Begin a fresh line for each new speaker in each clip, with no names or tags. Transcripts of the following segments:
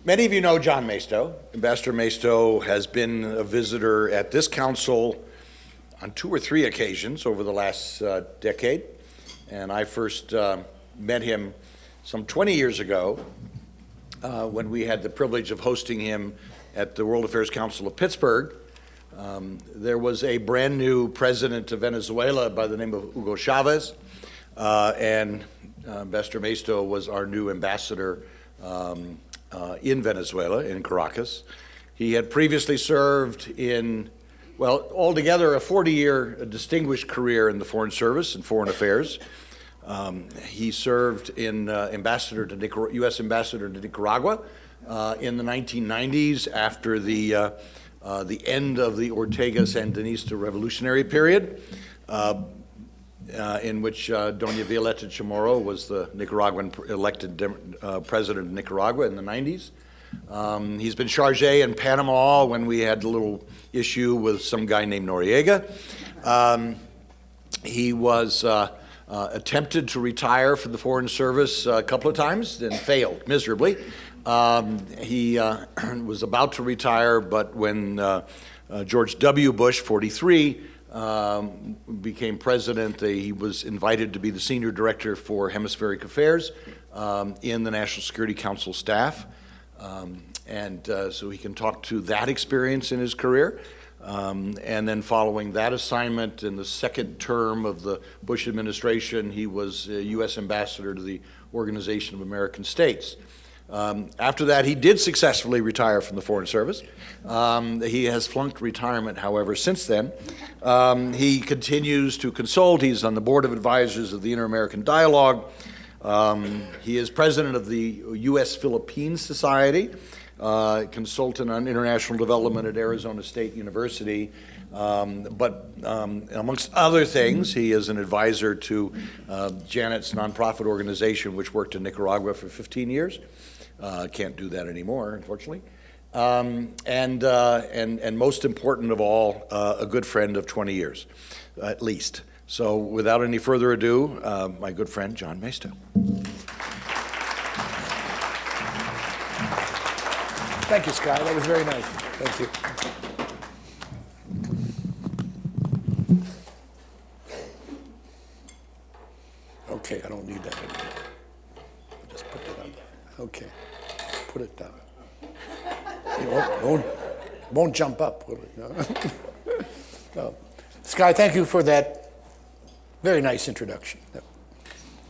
Many of you know John Maisto. Ambassador Maisto has been a visitor at this council on 2 or 3 occasions over the last decade. And I first met him some 20 years ago when we had the privilege of hosting him at the World Affairs Council of Pittsburgh. There was a brand new president of Venezuela by the name of Hugo Chavez, and Ambassador Maisto was our new ambassador in Venezuela, in Caracas. He had previously served in, well, altogether a 40-year distinguished career in the Foreign Service and Foreign Affairs. He served in U.S. ambassador to Nicaragua in the 1990s after the end of the Ortega Sandinista revolutionary period, in which Doña Violeta Chamorro was the Nicaraguan elected president of Nicaragua in the 90s. He's been chargé in Panama when we had a little issue with some guy named Noriega. He was attempted to retire from the Foreign Service a couple of times and failed miserably. He was about to retire, but when George W. Bush, 43, became president, he was invited to be the senior director for hemispheric affairs in the National Security Council staff. So he can talk to that experience in his career. And then following that assignment in the second term of the Bush administration, he was U.S. ambassador to the Organization of American States. After that, he did successfully retire from the Foreign Service. He has flunked retirement, however, since then. He continues to consult. He's on the board of advisors of the Inter-American Dialogue. He is president of the U.S.-Philippines Society, consultant on international development at Arizona State University. But amongst other things, he is an advisor to Janet's nonprofit organization, which worked in Nicaragua for 15 years. Can't do that anymore, unfortunately. And most important of all, a good friend of 20 years, at least. So without any further ado, my good friend, John Maisto.
Thank you, Sky. That was very nice. Thank you. Okay, I don't need that anymore. Just put that on. Okay, put it down. It won't jump up, will it? No. No. Sky, thank you for that very nice introduction.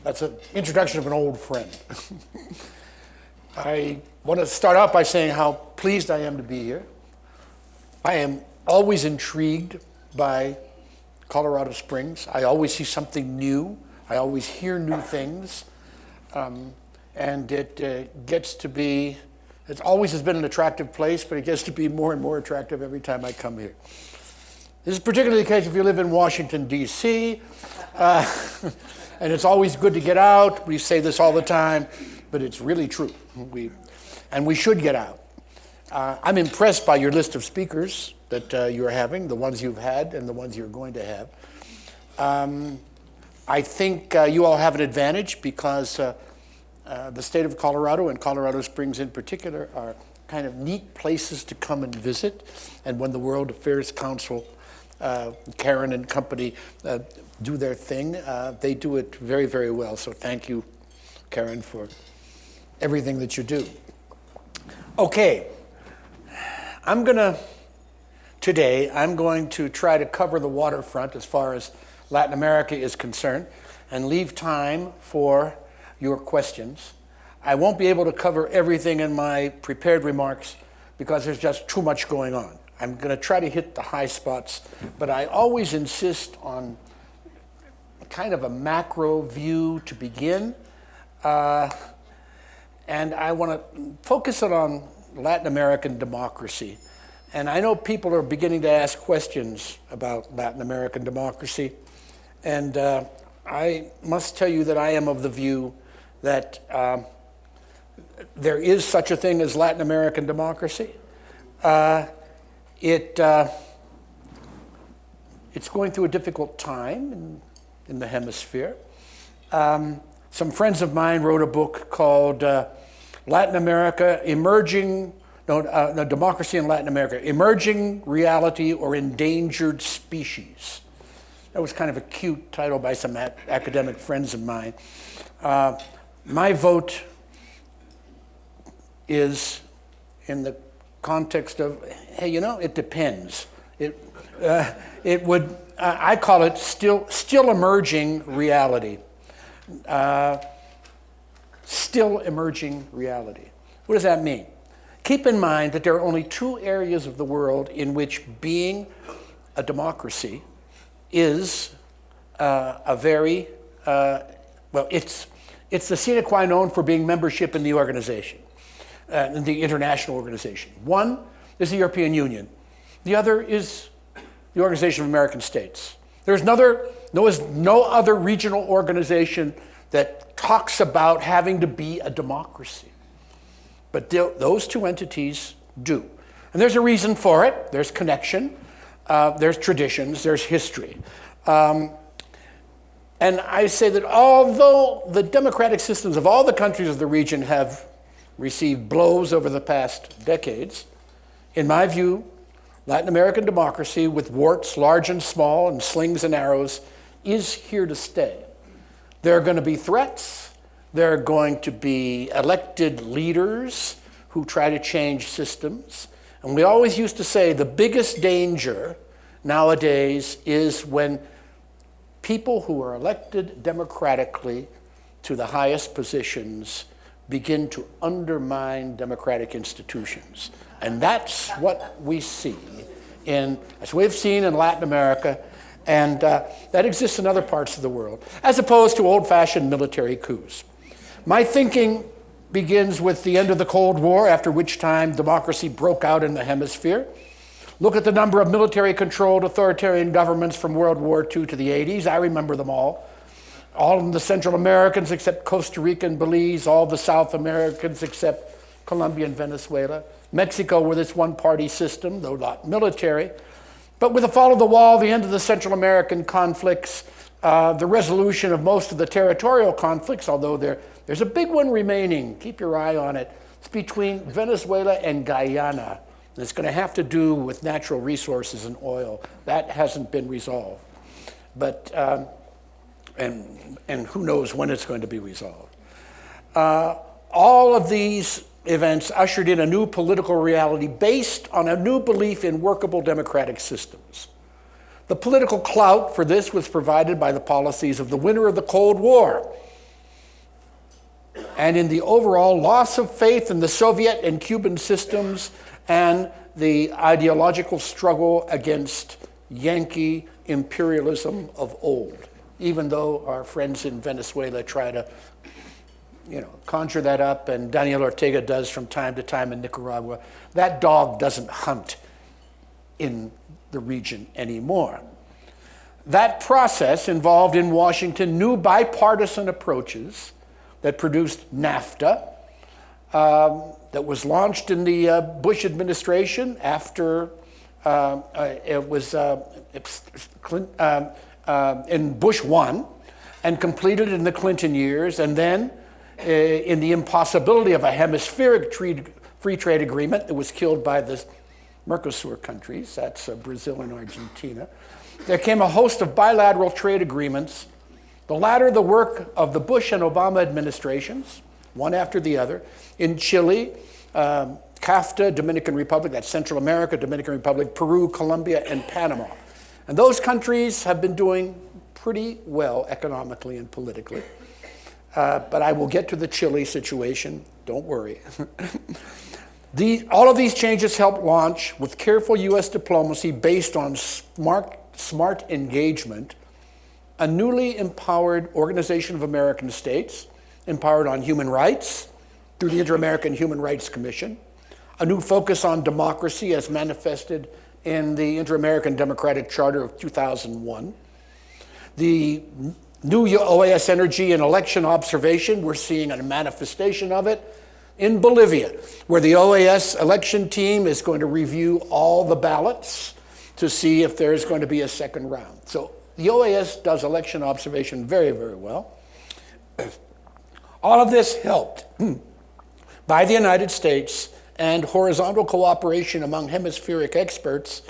That's an introduction of an old friend. I want to start out by saying how pleased I am to be here. I am always intrigued by Colorado Springs. I always see something new. I always hear new things. And it gets to be, it always has been an attractive place, but it gets to be more and more attractive every time I come here. This is particularly the case if you live in Washington, D.C., and it's always good to get out. We say this all the time, but it's really true. We should get out. I'm impressed by your list of speakers that you're having, the ones you've had and the ones you're going to have. I think you all have an advantage because the state of Colorado and Colorado Springs in particular are kind of neat places to come and visit. And when the World Affairs Council, Karen and company do their thing, they do it very, very well. So thank you, Karen, for everything that you do. Okay, today I'm going to try to cover the waterfront as far as Latin America is concerned and leave time for your questions. I won't be able to cover everything in my prepared remarks because there's just too much going on. I'm going to try to hit the high spots, but I always insist on kind of a macro view to begin. And I want to focus it on Latin American democracy. And I know people are beginning to ask questions about Latin American democracy. And I must tell you that I am of the view that there is such a thing as Latin American democracy. It's going through a difficult time in the hemisphere. Some friends of mine wrote a book called Latin America, democracy in Latin America, emerging reality or endangered species. That was kind of a cute title by some academic friends of mine. My vote is in the context of, hey, it depends. It would, I call it still emerging reality. Still emerging reality. What does that mean? Keep in mind that there are only two areas of the world in which being a democracy is a very, it's the sine qua non for being membership in the organization, in the international organization. One is the European Union. The other is the Organization of American States. There's no other regional organization that talks about having to be a democracy. But those two entities do. And there's a reason for it. There's connection, there's traditions, there's history. And I say that although the democratic systems of all the countries of the region have received blows over the past decades, in my view, Latin American democracy, with warts large and small and slings and arrows, is here to stay. There are going to be threats. There are going to be elected leaders who try to change systems. And we always used to say the biggest danger nowadays is when people who are elected democratically to the highest positions begin to undermine democratic institutions. And that's what we see as we've seen in Latin America, and that exists in other parts of the world, as opposed to old-fashioned military coups. My thinking begins with the end of the Cold War, after which time democracy broke out in the hemisphere. Look at the number of military-controlled authoritarian governments from World War II to the 80s. I remember them all. All of the Central Americans except Costa Rica and Belize, all the South Americans except Colombia and Venezuela. Mexico with its one-party system, though not military. But with the fall of the wall, the end of the Central American conflicts, the resolution of most of the territorial conflicts, although there's a big one remaining, keep your eye on it. It's between Venezuela and Guyana. It's going to have to do with natural resources and oil. That hasn't been resolved. But, and who knows when it's going to be resolved. All of these events ushered in a new political reality based on a new belief in workable democratic systems. The political clout for this was provided by the policies of the winner of the Cold War, and in the overall loss of faith in the Soviet and Cuban systems and the ideological struggle against Yankee imperialism of old, even though our friends in Venezuela try to conjure that up, and Daniel Ortega does from time to time in Nicaragua. That dog doesn't hunt in the region anymore. That process involved in Washington new bipartisan approaches that produced NAFTA, that was launched in the Bush administration after it was in Bush 1, and completed in the Clinton years, and then in the impossibility of a hemispheric free trade agreement that was killed by the Mercosur countries, that's Brazil and Argentina, there came a host of bilateral trade agreements, the latter the work of the Bush and Obama administrations, one after the other, in Chile, CAFTA, Dominican Republic, that's Central America, Dominican Republic, Peru, Colombia, and Panama. And those countries have been doing pretty well economically and politically. But I will get to the Chile situation, don't worry. All of these changes helped launch, with careful U.S. diplomacy based on smart engagement, a newly empowered Organization of American States, empowered on human rights through the Inter-American Human Rights Commission, a new focus on democracy as manifested in the Inter-American Democratic Charter of 2001, the new OAS energy and election observation, we're seeing a manifestation of it in Bolivia, where the OAS election team is going to review all the ballots to see if there's going to be a second round. So the OAS does election observation very, very well. All of this helped by the United States and horizontal cooperation among hemispheric experts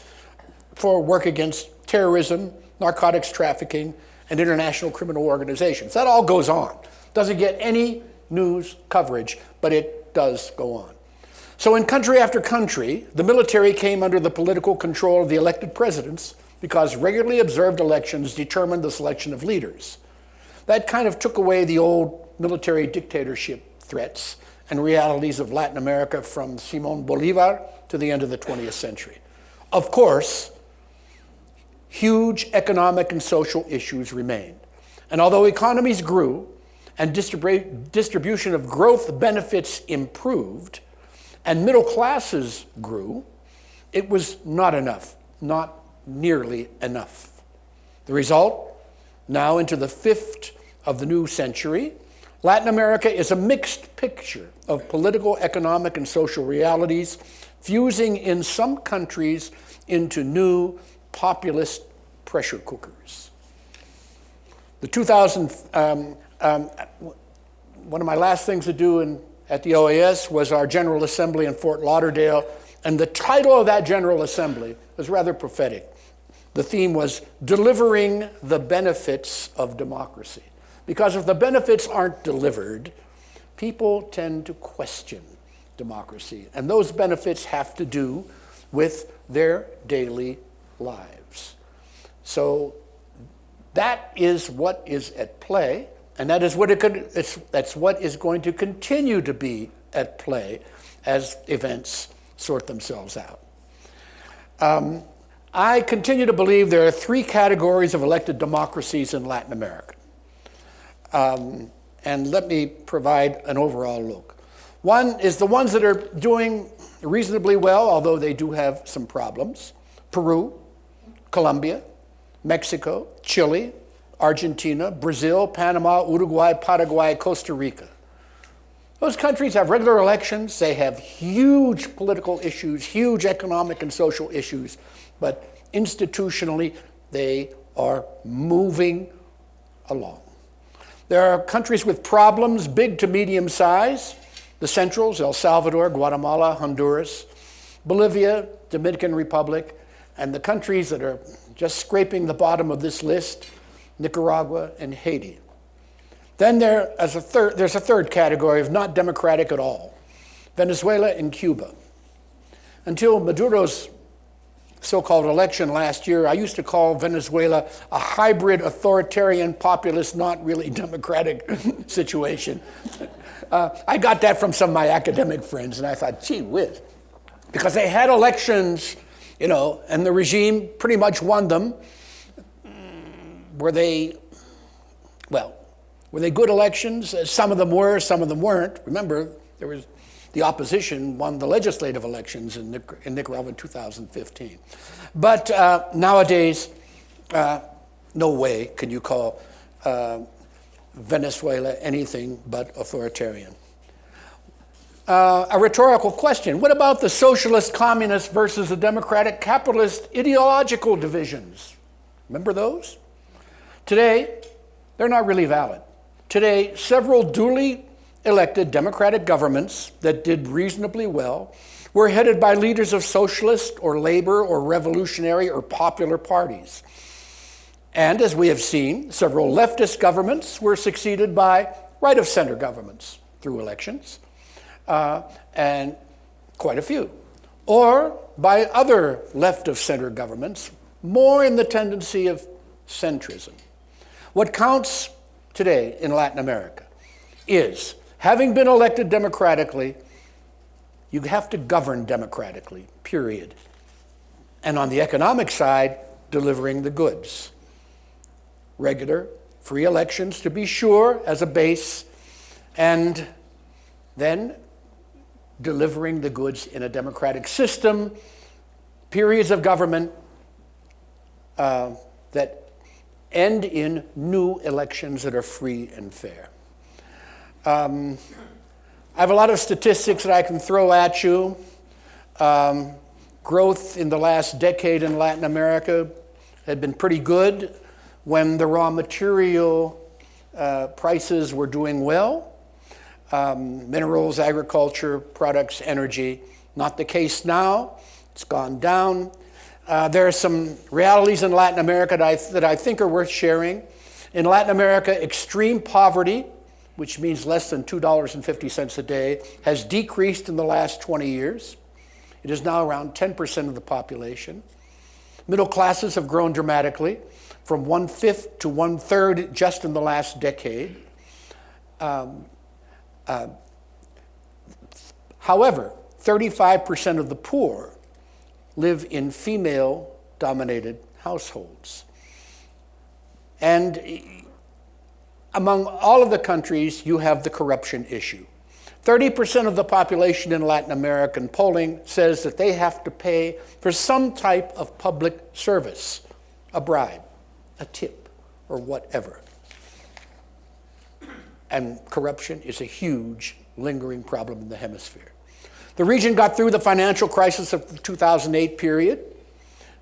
for work against terrorism, narcotics trafficking, and international criminal organizations. That all goes on. Doesn't get any news coverage, but it does go on. So in country after country, the military came under the political control of the elected presidents because regularly observed elections determined the selection of leaders. That kind of took away the old military dictatorship threats and realities of Latin America from Simón Bolívar to the end of the 20th century. Of course, huge economic and social issues remained. And although economies grew and distribution of growth benefits improved, and middle classes grew, it was not enough, not nearly enough. The result, now into the fifth of the new century, Latin America is a mixed picture of political, economic, and social realities, fusing in some countries into new populist pressure cookers. One of my last things to do at the OAS was our General Assembly in Fort Lauderdale, and the title of that General Assembly was rather prophetic. The theme was Delivering the Benefits of Democracy. Because if the benefits aren't delivered, people tend to question democracy, and those benefits have to do with their daily lives. So that is what is at play. And that's what is going to continue to be at play as events sort themselves out. I continue to believe there are three categories of elected democracies in Latin America. And let me provide an overall look. One is the ones that are doing reasonably well, although they do have some problems. Peru, Colombia, Mexico, Chile, Argentina, Brazil, Panama, Uruguay, Paraguay, Costa Rica. Those countries have regular elections. They have huge political issues, huge economic and social issues, but institutionally, they are moving along. There are countries with problems, big to medium size. The Centrals, El Salvador, Guatemala, Honduras, Bolivia, Dominican Republic, and the countries that are just scraping the bottom of this list, Nicaragua and Haiti. Then there's a third category of not democratic at all, Venezuela and Cuba. Until Maduro's so-called election last year, I used to call Venezuela a hybrid authoritarian, populist, not really democratic situation. I got that from some of my academic friends, and I thought, gee whiz, because they had elections, and the regime pretty much won them. Were they good elections? Some of them were, some of them weren't. Remember, the opposition won the legislative elections in Nicaragua in 2015. But nowadays, no way can you call Venezuela anything but authoritarian. A rhetorical question: what about the socialist communist versus the democratic capitalist ideological divisions? Remember those? Today, they're not really valid. Today, several duly elected democratic governments that did reasonably well were headed by leaders of socialist or labor or revolutionary or popular parties. And as we have seen, several leftist governments were succeeded by right-of-center governments through elections, and quite a few. Or by other left-of-center governments, more in the tendency of centrism. What counts today in Latin America is, having been elected democratically, you have to govern democratically, period. And on the economic side, delivering the goods. Regular, free elections, to be sure, as a base, and then delivering the goods in a democratic system, periods of government that end in new elections that are free and fair. I have a lot of statistics that I can throw at you. Growth in the last decade in Latin America had been pretty good when the raw material prices were doing well. minerals, agriculture, products, energy. Not the case now. It's gone down. There are some realities in Latin America that I think are worth sharing. In Latin America, extreme poverty, which means less than $2.50 a day, has decreased in the last 20 years. It is now around 10% of the population. Middle classes have grown dramatically, from 1/5 to 1/3 just in the last decade. However, 35% of the poor live in female-dominated households. And among all of the countries, you have the corruption issue. 30% of the population in Latin American polling says that they have to pay for some type of public service, a bribe, a tip, or whatever. And corruption is a huge, lingering problem in the hemisphere. The region got through the financial crisis of the 2008 period,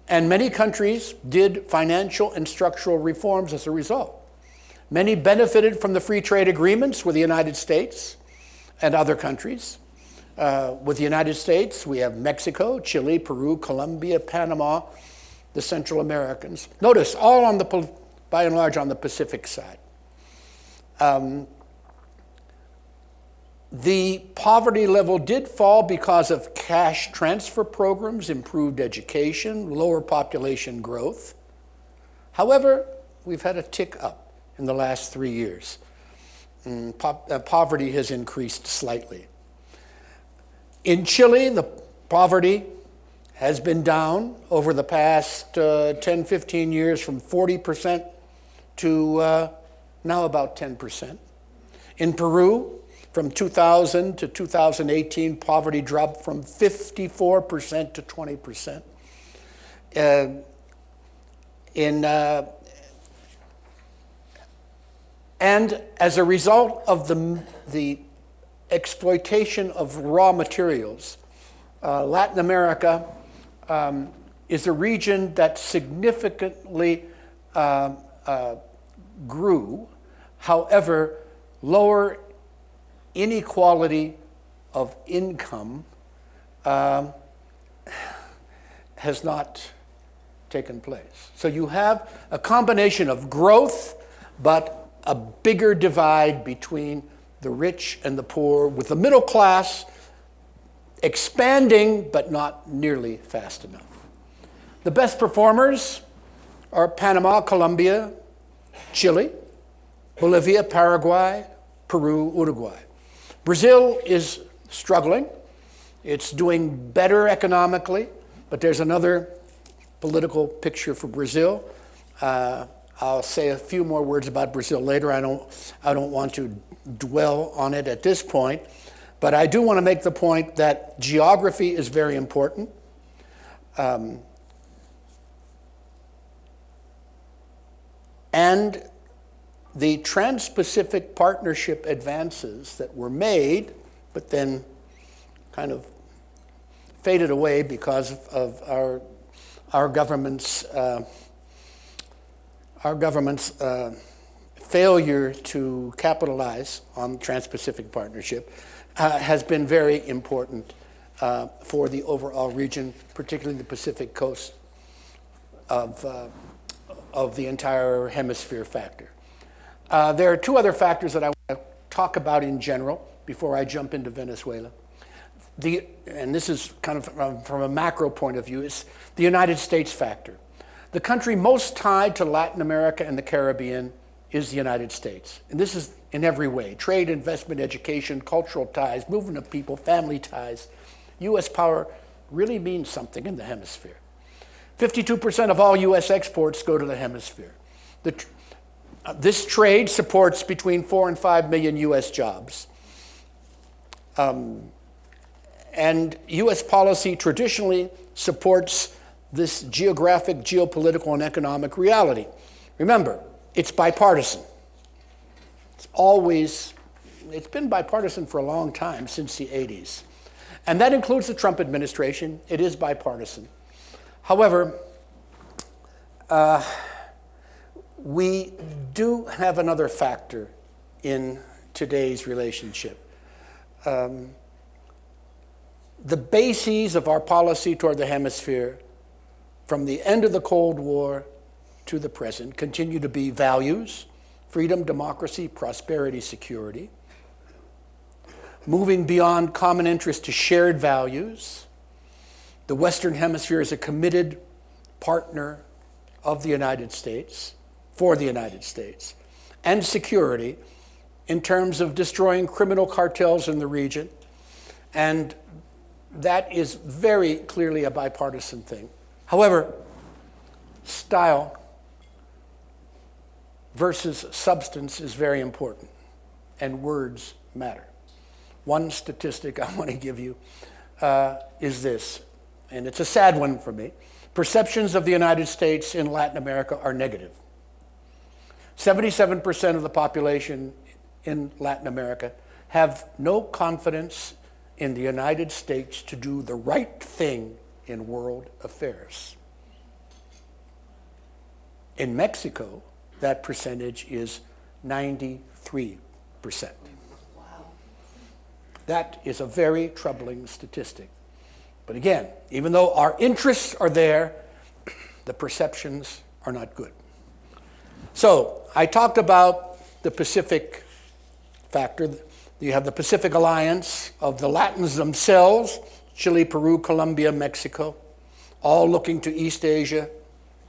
and many countries did financial and structural reforms as a result. Many benefited from the free trade agreements with the United States and other countries. With the United States, we have Mexico, Chile, Peru, Colombia, Panama, the Central Americans. Notice, all on the, by and large, on the Pacific side. The poverty level did fall because of cash transfer programs, improved education, lower population growth. However, we've had a tick up in the last 3 years. Poverty has increased slightly. In Chile, the poverty has been down over the past 10, 15 years from 40% to now about 10%. In Peru, from 2000 to 2018, poverty dropped from 54% to 20%. And as a result of the exploitation of raw materials, Latin America is a region that significantly grew. However, lower inequality of income has not taken place. So you have a combination of growth, but a bigger divide between the rich and the poor, with the middle class expanding, but not nearly fast enough. The best performers are Panama, Colombia, Chile, Bolivia, Paraguay, Peru, Uruguay. Brazil is struggling. It's doing better economically, but there's another political picture for Brazil. I'll say a few more words about Brazil later. I don't want to dwell on it at this point, but I do want to make the point that geography is very important. And the Trans-Pacific Partnership advances that were made, but then kind of faded away because of our government's failure to capitalize on the Trans-Pacific Partnership, has been very important for the overall region, particularly the Pacific coast of the entire hemisphere factor. There are two other factors that I want to talk about in general before I jump into Venezuela. And this is kind of from a macro point of view, is the United States factor. The country most tied to Latin America and the Caribbean is the United States. And this is in every way: trade, investment, education, cultural ties, movement of people, family ties. U.S. power really means something in the hemisphere. 52% of all U.S. exports go to the hemisphere. This trade supports between 4 and 5 million U.S. jobs. And U.S. policy traditionally supports this geographic, geopolitical, and economic reality. Remember, it's bipartisan. It's been bipartisan for a long time, since the 80s. And that includes the Trump administration. It is bipartisan. However, we do have another factor in today's relationship. the bases of our policy toward the hemisphere from the end of the Cold War to the present continue to be values: freedom, democracy, prosperity, security. Moving beyond common interest to shared values. The Western Hemisphere is a committed partner of the United States, for the United States, and security in terms of destroying criminal cartels in the region. And that is very clearly a bipartisan thing. However, style versus substance is very important, and words matter. One statistic I want to give you is this, and it's a sad one for me. Perceptions of the United States in Latin America are negative. 77% of the population in Latin America have no confidence in the United States to do the right thing in world affairs. In Mexico, that percentage is 93%. That is a very troubling statistic. But again, even though our interests are there, the perceptions are not good. So I talked about the Pacific factor. You have the Pacific Alliance of the Latins themselves, Chile, Peru, Colombia, Mexico, all looking to East Asia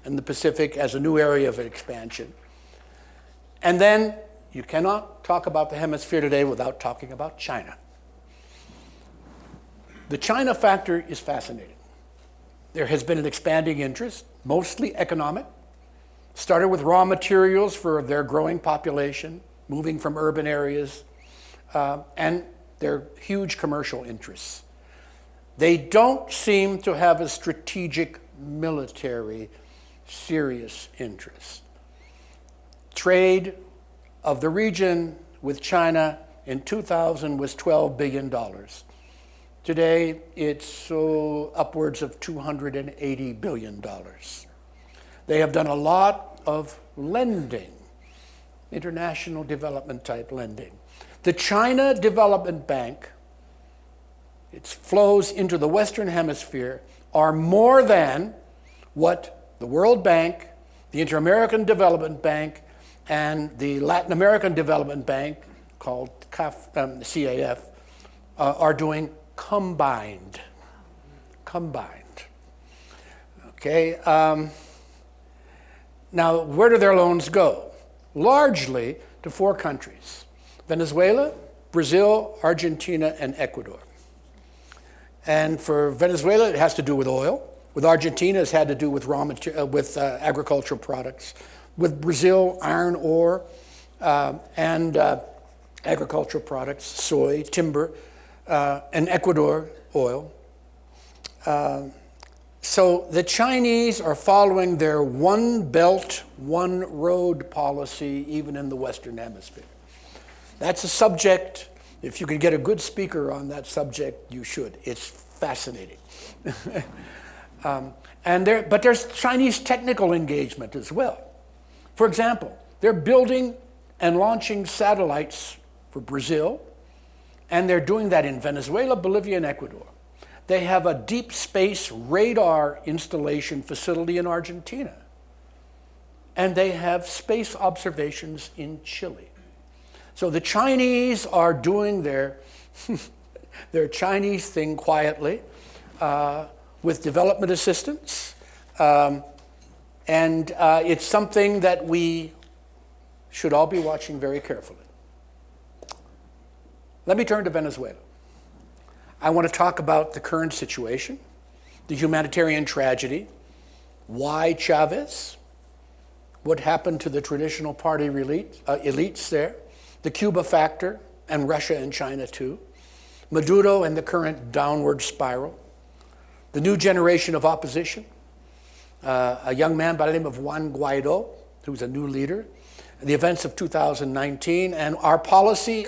and the Pacific as a new area of expansion. And then you cannot talk about the hemisphere today without talking about China. The China factor is fascinating. There has been an expanding interest, mostly economic, started with raw materials for their growing population, moving from urban areas, and their huge commercial interests. They don't seem to have a strategic military serious interest. Trade of the region with China in 2000 was $12 billion. Today, it's upwards of $280 billion. They have done a lot of lending, international development type lending. The China Development Bank, its flows into the Western Hemisphere are more than what the World Bank, the Inter-American Development Bank, and the Latin American Development Bank, called CAF, are doing combined. Okay. Now, where do their loans go? Largely to four countries: Venezuela, Brazil, Argentina, and Ecuador. And for Venezuela, it has to do with oil. With Argentina, it's had to do with agricultural products. With Brazil, iron ore and agricultural products, soy, timber, and Ecuador, oil. So the Chinese are following their one belt, one road policy, even in the Western Hemisphere. That's a subject, if you could get a good speaker on that subject, you should. It's fascinating. But there's Chinese technical engagement as well. For example, they're building and launching satellites for Brazil, and they're doing that in Venezuela, Bolivia, and Ecuador. They have a deep space radar installation facility in Argentina, and they have space observations in Chile. So the Chinese are doing their Chinese thing quietly with development assistance, and it's something that we should all be watching very carefully. Let me turn to Venezuela. I want to talk about the current situation, the humanitarian tragedy, why Chavez, what happened to the traditional party elites there, the Cuba factor, and Russia and China too, Maduro and the current downward spiral, the new generation of opposition, a young man by the name of Juan Guaido, who's a new leader, the events of 2019, and our policy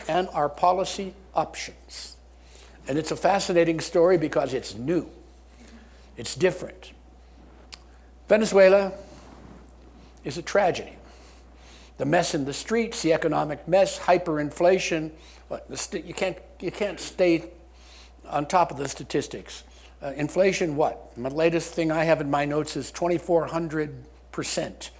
options. And it's a fascinating story because it's new. It's different. Venezuela is a tragedy. the mess in the streets, the economic mess, hyperinflation. You can't stay on top of the statistics. Inflation, what? The latest thing I have in my notes is 2,400%.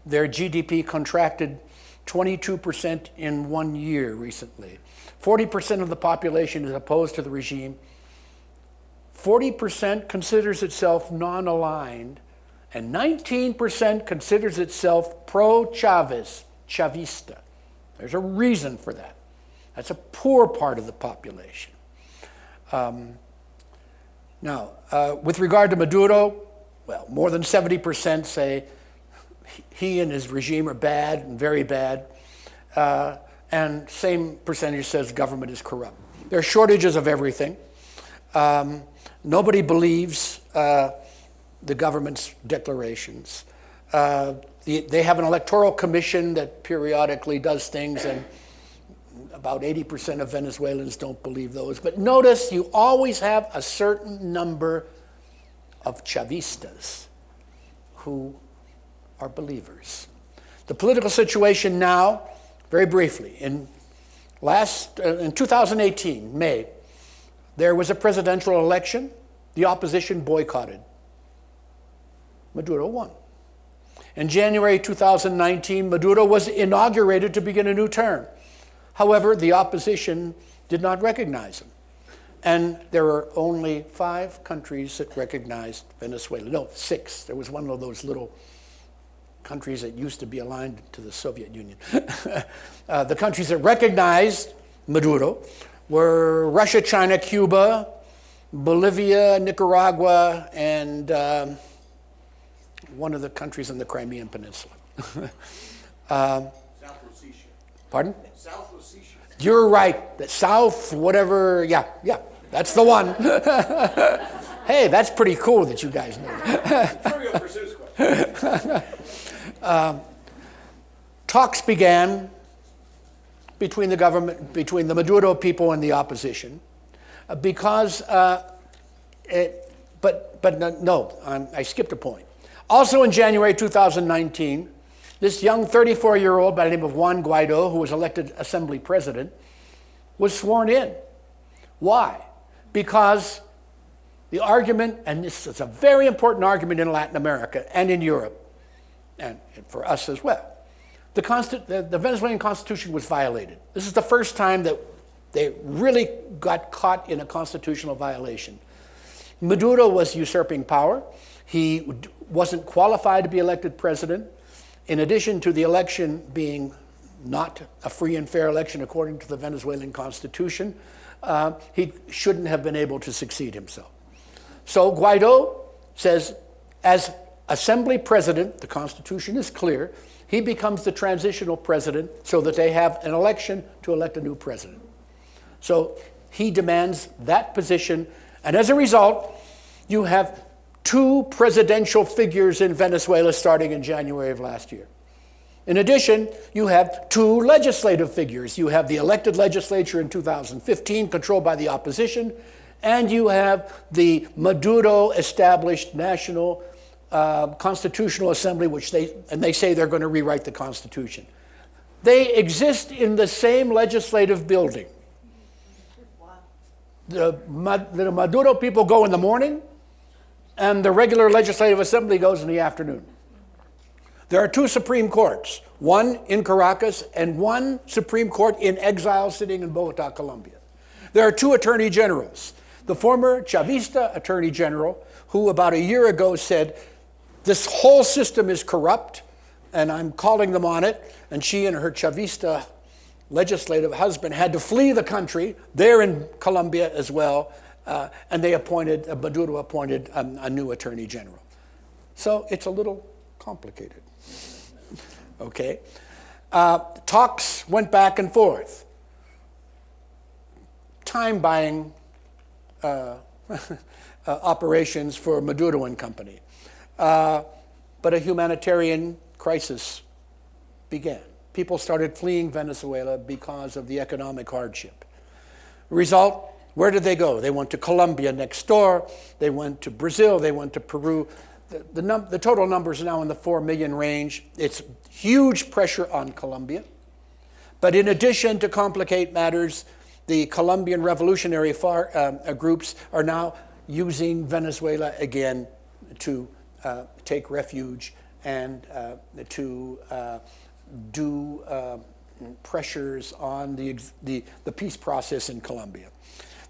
Their GDP contracted 22% in 1 year recently. 40% of the population is opposed to the regime. 40% considers itself non-aligned, and 19% considers itself pro-Chavez, Chavista. There's a reason for that. That's a poor part of the population. Now, with regard to Maduro, well, more than 70% say he and his regime are bad and very bad, and same percentage says government is corrupt. There are shortages of everything. Nobody believes the government's declarations. They have an electoral commission that periodically does things, and about 80% of Venezuelans don't believe those. But notice you always have a certain number of Chavistas who are believers. The political situation now, very briefly, in 2018, May, there was a presidential election. The opposition boycotted. Maduro won. In January 2019, Maduro was inaugurated to begin a new term. However, the opposition did not recognize him. And there were only 5 countries that recognized Venezuela. No, 6. There was one of those little countries that used to be aligned to the Soviet Union. The countries that recognized Maduro were Russia, China, Cuba, Bolivia, Nicaragua, and one of the countries in the Crimean Peninsula.
South Ossetia.
Pardon?
South Ossetia.
You're right. The South, whatever, yeah, that's the one. Hey, that's pretty cool that you guys know that.
Trivial pursuits question.
Talks began between the government, between the Maduro people and the opposition, because, I skipped a point. Also in January 2019, this young 34-year-old by the name of Juan Guaido, who was elected assembly president, was sworn in. Why? Because the argument, and this is a very important argument in Latin America and in Europe, and for us as well, the Venezuelan Constitution was violated. This is the first time that they really got caught in a constitutional violation. Maduro was usurping power. He wasn't qualified to be elected president. In addition to the election being not a free and fair election according to the Venezuelan Constitution, he shouldn't have been able to succeed himself. So Guaido says, as assembly president, the Constitution is clear, he becomes the transitional president so that they have an election to elect a new president. So he demands that position, and as a result, you have 2 presidential figures in Venezuela starting in January of last year. In addition, you have 2 legislative figures. You have the elected legislature in 2015, controlled by the opposition, and you have the Maduro-established National Constitutional Assembly, they say they're going to rewrite the Constitution. They exist in the same legislative building. The Maduro people go in the morning, and the regular legislative assembly goes in the afternoon. There are 2 Supreme Courts, one in Caracas and one Supreme Court in exile sitting in Bogota, Colombia. There are 2 attorney generals. The former Chavista attorney general, who about a year ago said, this whole system is corrupt, and I'm calling them on it, and she and her Chavista legislative husband had to flee the country. They're in Colombia as well, and Maduro appointed a new attorney general. So it's a little complicated. Okay. Talks went back and forth. Time-buying operations for Maduro and company. But a humanitarian crisis began. People started fleeing Venezuela because of the economic hardship. Result, where did they go? They went to Colombia next door. They went to Brazil. They went to Peru. the total number is now in the 4 million range. It's huge pressure on Colombia. But in addition, to complicate matters, the Colombian revolutionary groups are now using Venezuela again to take refuge and to do pressures on the peace process in Colombia.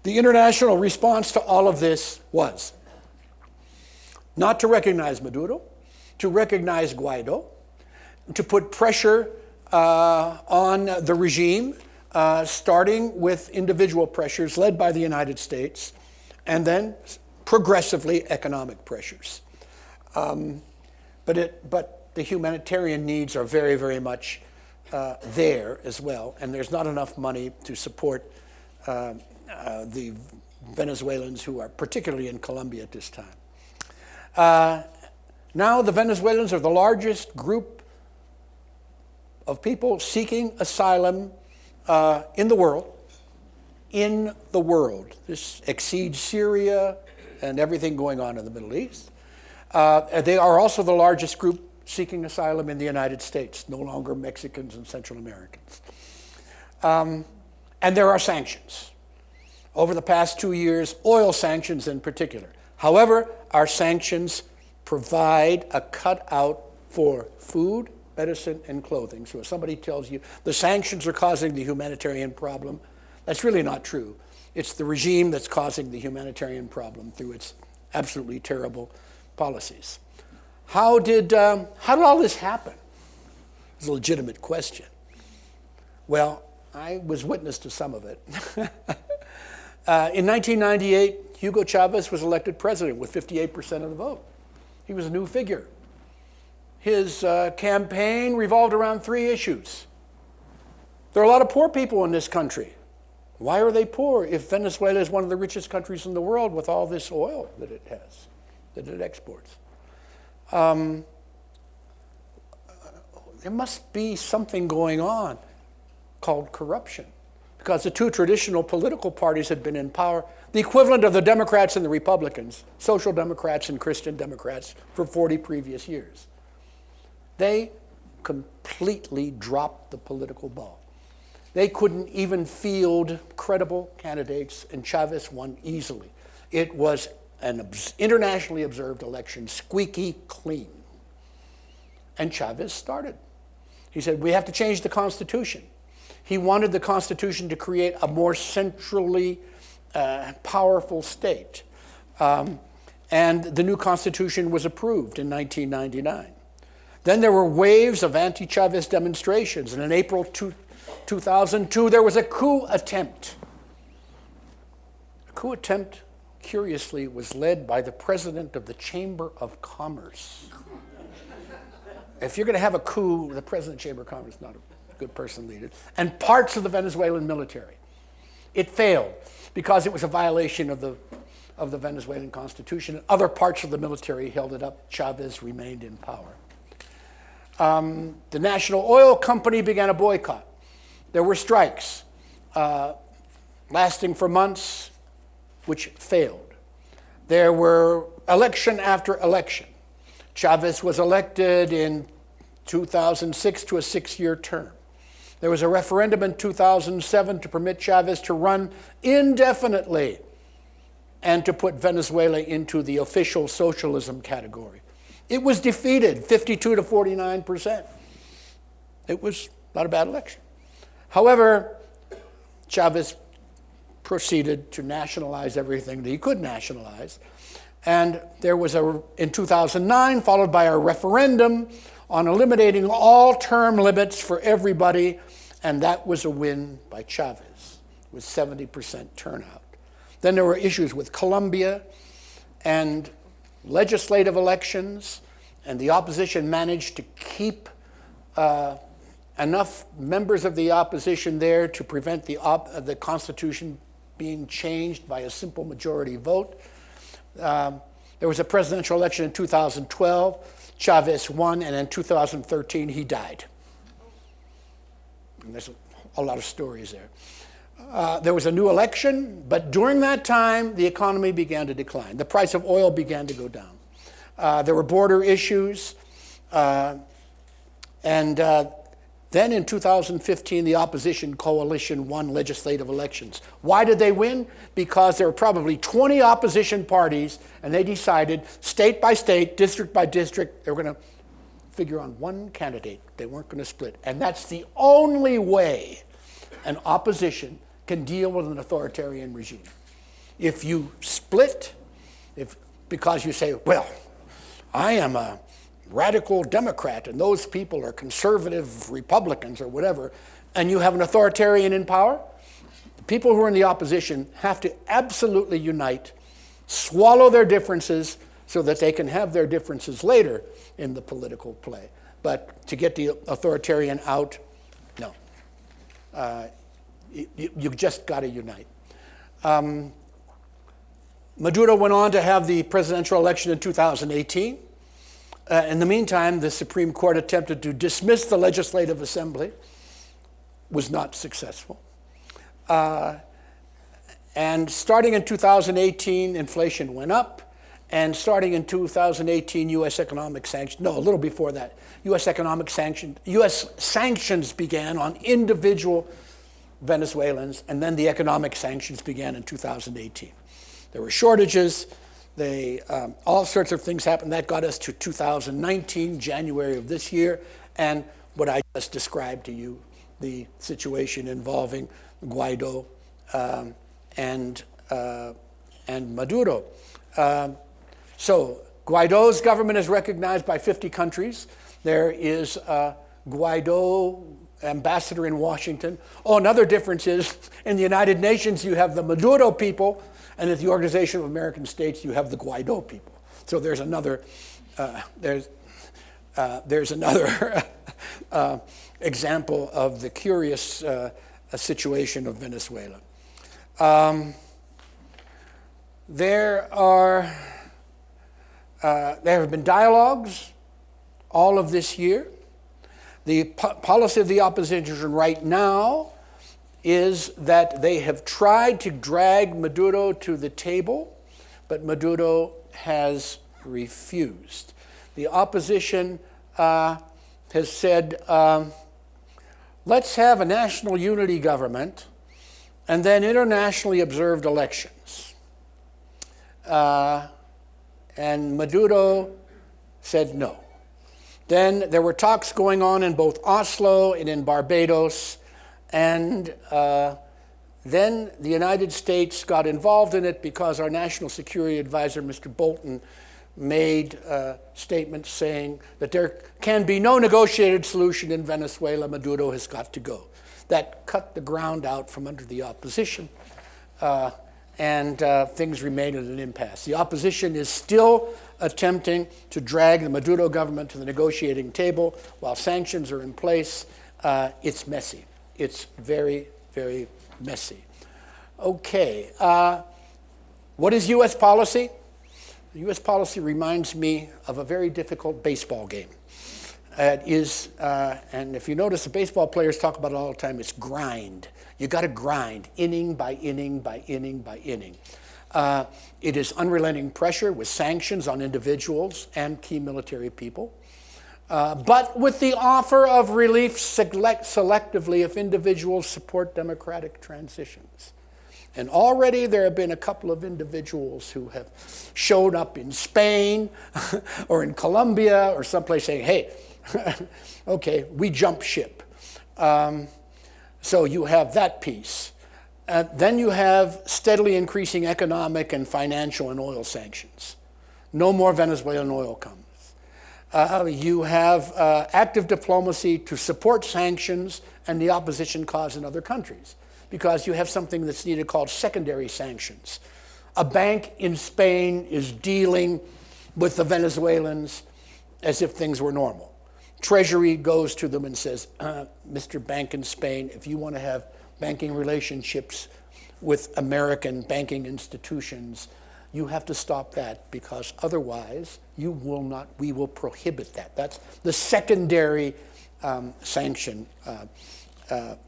The international response to all of this was not to recognize Maduro, to recognize Guaido, to put pressure on the regime, starting with individual pressures led by the United States, and then progressively economic pressures. But the humanitarian needs are very, very much there as well, and there's not enough money to support the Venezuelans who are particularly in Colombia at this time. Now the Venezuelans are the largest group of people seeking asylum in the world. In the world. This exceeds Syria and everything going on in the Middle East. They are also the largest group seeking asylum in the United States, no longer Mexicans and Central Americans. And there are sanctions. Over the past 2 years, oil sanctions in particular. However, our sanctions provide a cutout for food, medicine, and clothing. So if somebody tells you the sanctions are causing the humanitarian problem, that's really not true. It's the regime that's causing the humanitarian problem through its absolutely terrible policies. How did all this happen? It's a legitimate question. Well, I was witness to some of it. In 1998, Hugo Chavez was elected president with 58% of the vote. He was a new figure. His campaign revolved around 3 issues. There are a lot of poor people in this country. Why are they poor if Venezuela is one of the richest countries in the world with all this oil that it has, that it exports? There must be something going on called corruption, because the 2 traditional political parties had been in power, the equivalent of the Democrats and the Republicans, Social Democrats and Christian Democrats, for 40 previous years. They completely dropped the political ball. They couldn't even field credible candidates, and Chavez won easily. It was an internationally observed election, squeaky clean. And Chavez started. He said, we have to change the Constitution. He wanted the Constitution to create a more centrally powerful state. And the new Constitution was approved in 1999. Then there were waves of anti-Chavez demonstrations, and in April 2002, there was a coup attempt. A coup attempt, curiously, was led by the president of the Chamber of Commerce. If you're going to have a coup, the president of the Chamber of Commerce is not a good person to lead it. And parts of the Venezuelan military. It failed because it was a violation of the Venezuelan Constitution. Other parts of the military held it up. Chavez remained in power. The National Oil Company began a boycott. There were strikes lasting for months, which failed. There were election after election. Chavez was elected in 2006 to a 6-year term. There was a referendum in 2007 to permit Chavez to run indefinitely and to put Venezuela into the official socialism category. It was defeated, 52 to 49%. It was not a bad election. However, Chavez proceeded to nationalize everything that he could nationalize. And there was in 2009, followed by a referendum on eliminating all term limits for everybody, and that was a win by Chavez, with 70% turnout. Then there were issues with Colombia and legislative elections, and the opposition managed to keep enough members of the opposition there to prevent the Constitution being changed by a simple majority vote. There was a presidential election in 2012. Chavez won, and in 2013, he died. And there's a lot of stories there. There was a new election, but during that time, the economy began to decline. The price of oil began to go down. There were border issues. Then in 2015, the opposition coalition won legislative elections. Why did they win? Because there were probably 20 opposition parties, and they decided, state by state, district by district, they were going to figure on one candidate. They weren't going to split. And that's the only way an opposition can deal with an authoritarian regime. If you split, because you say, well, I am a radical Democrat, and those people are conservative Republicans or whatever, and you have an authoritarian in power, the people who are in the opposition have to absolutely unite, swallow their differences so that they can have their differences later in the political play. But to get the authoritarian out, no. You've just got to unite. Maduro went on to have the presidential election in 2018. In the meantime, the Supreme Court attempted to dismiss the Legislative Assembly, was not successful. And starting in 2018, inflation went up. And starting in 2018, U.S. economic sanctions, no, a little before that, U.S. sanctions began on individual Venezuelans, and then the economic sanctions began in 2018. There were shortages. All sorts of things happened. That got us to 2019, January of this year, and what I just described to you, the situation involving Guaido and Maduro. So Guaido's government is recognized by 50 countries. There is a Guaido ambassador in Washington. Oh, another difference is in the United Nations you have the Maduro people, and at the Organization of American States, you have the Guaido people. So there's another example of the curious situation of Venezuela. There have been dialogues all of this year. The policy of the opposition right now is that they have tried to drag Maduro to the table, but Maduro has refused. The opposition has said, let's have a national unity government and then internationally observed elections. And Maduro said no. Then there were talks going on in both Oslo and in Barbados, and then the United States got involved in it because our national security advisor, Mr. Bolton, made statements saying that there can be no negotiated solution in Venezuela. Maduro has got to go. That cut the ground out from under the opposition, and things remain in an impasse. The opposition is still attempting to drag the Maduro government to the negotiating table while sanctions are in place. It's messy. It's very, very messy. Okay, what is U.S. policy? U.S. policy reminds me of a very difficult baseball game. It is, and if you notice, the baseball players talk about it all the time, it's grind. You got to grind, inning by inning by inning by inning. It is unrelenting pressure with sanctions on individuals and key military people, but with the offer of relief selectively if individuals support democratic transitions. And already there have been a couple of individuals who have showed up in Spain or in Colombia or someplace saying, hey, okay, we jump ship. So you have that piece. Then you have steadily increasing economic and financial and oil sanctions. No more Venezuelan oil comes. You have active diplomacy to support sanctions and the opposition cause in other countries, because you have something that's needed called secondary sanctions. A bank in Spain is dealing with the Venezuelans as if things were normal. Treasury goes to them and says, Mr. Bank in Spain, if you want to have banking relationships with American banking institutions, you have to stop that, because otherwise we will prohibit that. That's the secondary sanction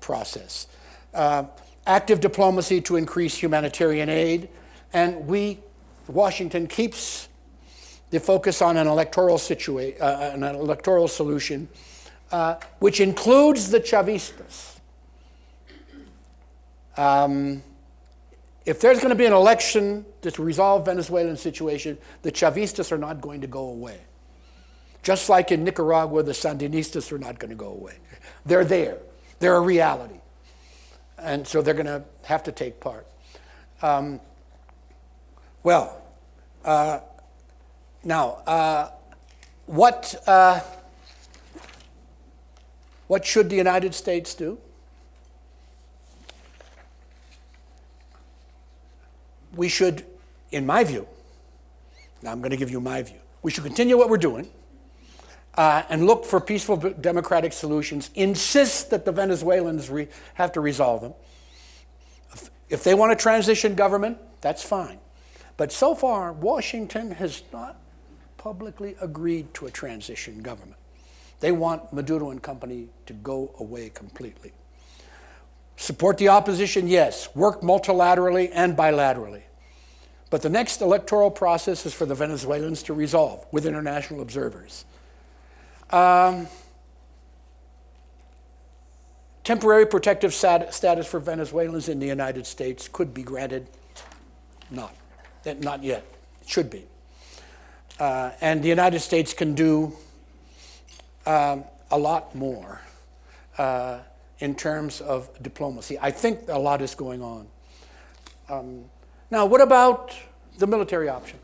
process. Active diplomacy to increase humanitarian aid, and Washington keeps They focus on an electoral solution, which includes the Chavistas. If there's going to be an election to resolve Venezuelan situation, the Chavistas are not going to go away. Just like in Nicaragua, the Sandinistas are not going to go away. They're there. They're a reality. And so they're going to have to take part. What should the United States do? We should, in my view, now I'm going to give you my view, we should continue what we're doing and look for peaceful democratic solutions, insist that the Venezuelans have to resolve them. If they want a transition government, that's fine. But so far, Washington has not publicly agreed to a transition government. They want Maduro and company to go away completely. Support the opposition, yes. Work multilaterally and bilaterally. But the next electoral process is for the Venezuelans to resolve with international observers. Temporary protective status for Venezuelans in the United States could be granted. Not yet. It should be. And the United States can do a lot more in terms of diplomacy. I think a lot is going on. Now, what about the military option?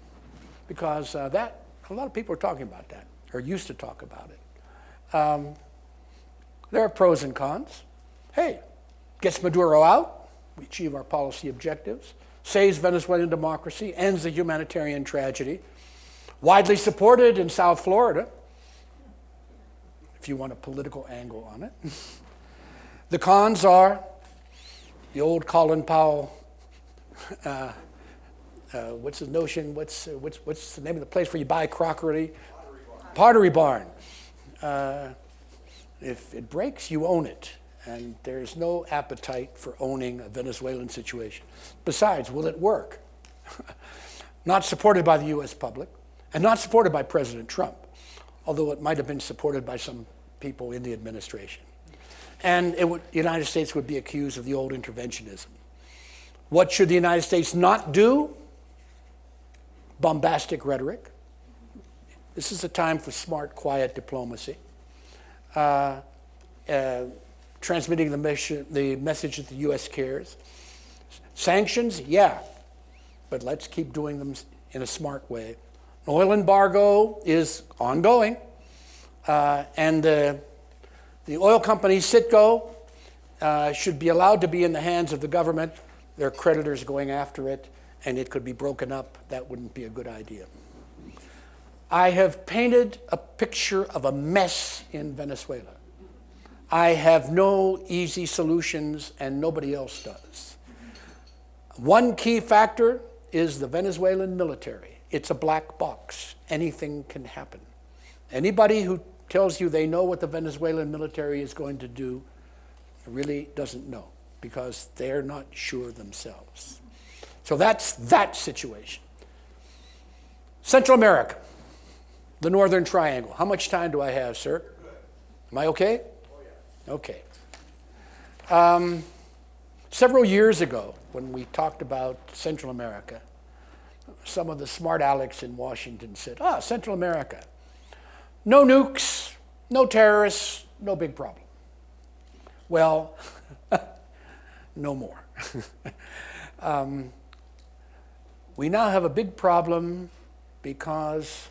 Because a lot of people are talking about that, or used to talk about it. There are pros and cons. Hey, gets Maduro out, we achieve our policy objectives, saves Venezuelan democracy, ends the humanitarian tragedy, widely supported in South Florida, if you want a political angle on it. The cons are the old Colin Powell, what's the notion, what's the name of the place where you buy crockery? Pottery Barn. If it breaks, you own it. And there's no appetite for owning a Venezuelan situation. Besides, will it work? Not supported by the US public, and not supported by President Trump, although it might have been supported by some people in the administration. And the United States would be accused of the old interventionism. What should the United States not do? Bombastic rhetoric. This is a time for smart, quiet diplomacy. Transmitting the message that the U.S. cares. Sanctions, yeah, but let's keep doing them in a smart way. An oil embargo is ongoing, and the oil company, Citgo, should be allowed to be in the hands of the government. There are creditors going after it, and it could be broken up. That wouldn't be a good idea. I have painted a picture of a mess in Venezuela. I have no easy solutions, and nobody else does. One key factor is the Venezuelan military. It's a black box. Anything can happen. Anybody who tells you they know what the Venezuelan military is going to do really doesn't know, because they're not sure themselves. So that's that situation. Central America, the Northern Triangle. How much time do I have, sir? Am I okay? Okay. Several years ago, when we talked about Central America, some of the smart alecks in Washington said, Central America, no nukes, no terrorists, no big problem. Well, no more. We now have a big problem because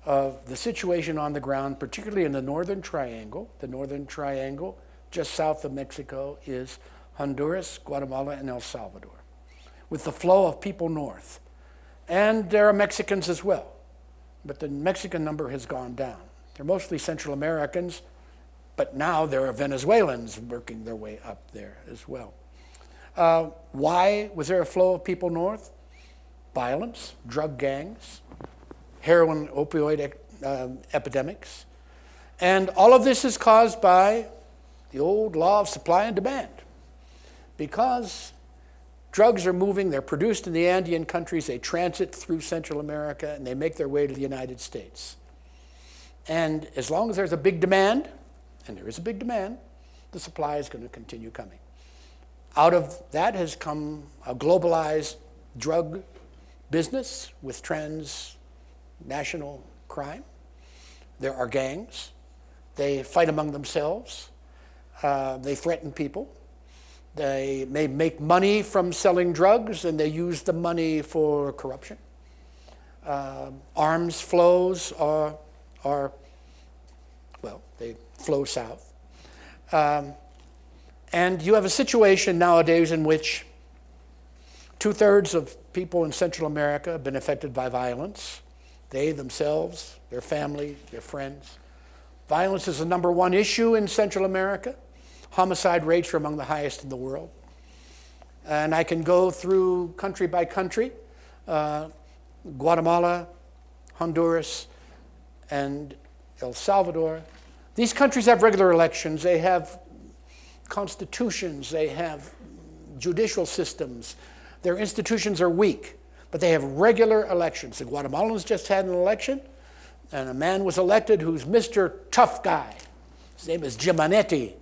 of the situation on the ground, particularly in the Northern Triangle. The Northern Triangle, just south of Mexico, is Honduras, Guatemala, and El Salvador, with the flow of people north. And there are Mexicans as well, but the Mexican number has gone down. They're mostly Central Americans, but now there are Venezuelans working their way up there as well. Why was there a flow of people north? Violence, drug gangs, heroin, opioid epidemics. And all of this is caused by the old law of supply and demand. Because drugs are moving, they're produced in the Andean countries, they transit through Central America, and they make their way to the United States. And as long as there's a big demand, and there is a big demand, the supply is going to continue coming. Out of that has come a globalized drug business with transnational crime. There are gangs. They fight among themselves. They threaten people. They may make money from selling drugs, and they use the money for corruption. Arms flows are well, they flow south. And you have a situation nowadays in which 2/3 of people in Central America have been affected by violence. They themselves, their family, their friends. Violence is the number one issue in Central America. Homicide rates are among the highest in the world. And I can go through country by country, Guatemala, Honduras, and El Salvador. These countries have regular elections. They have constitutions. They have judicial systems. Their institutions are weak, but they have regular elections. The Guatemalans just had an election, and a man was elected who's Mr. Tough Guy. His name is Gimanetti.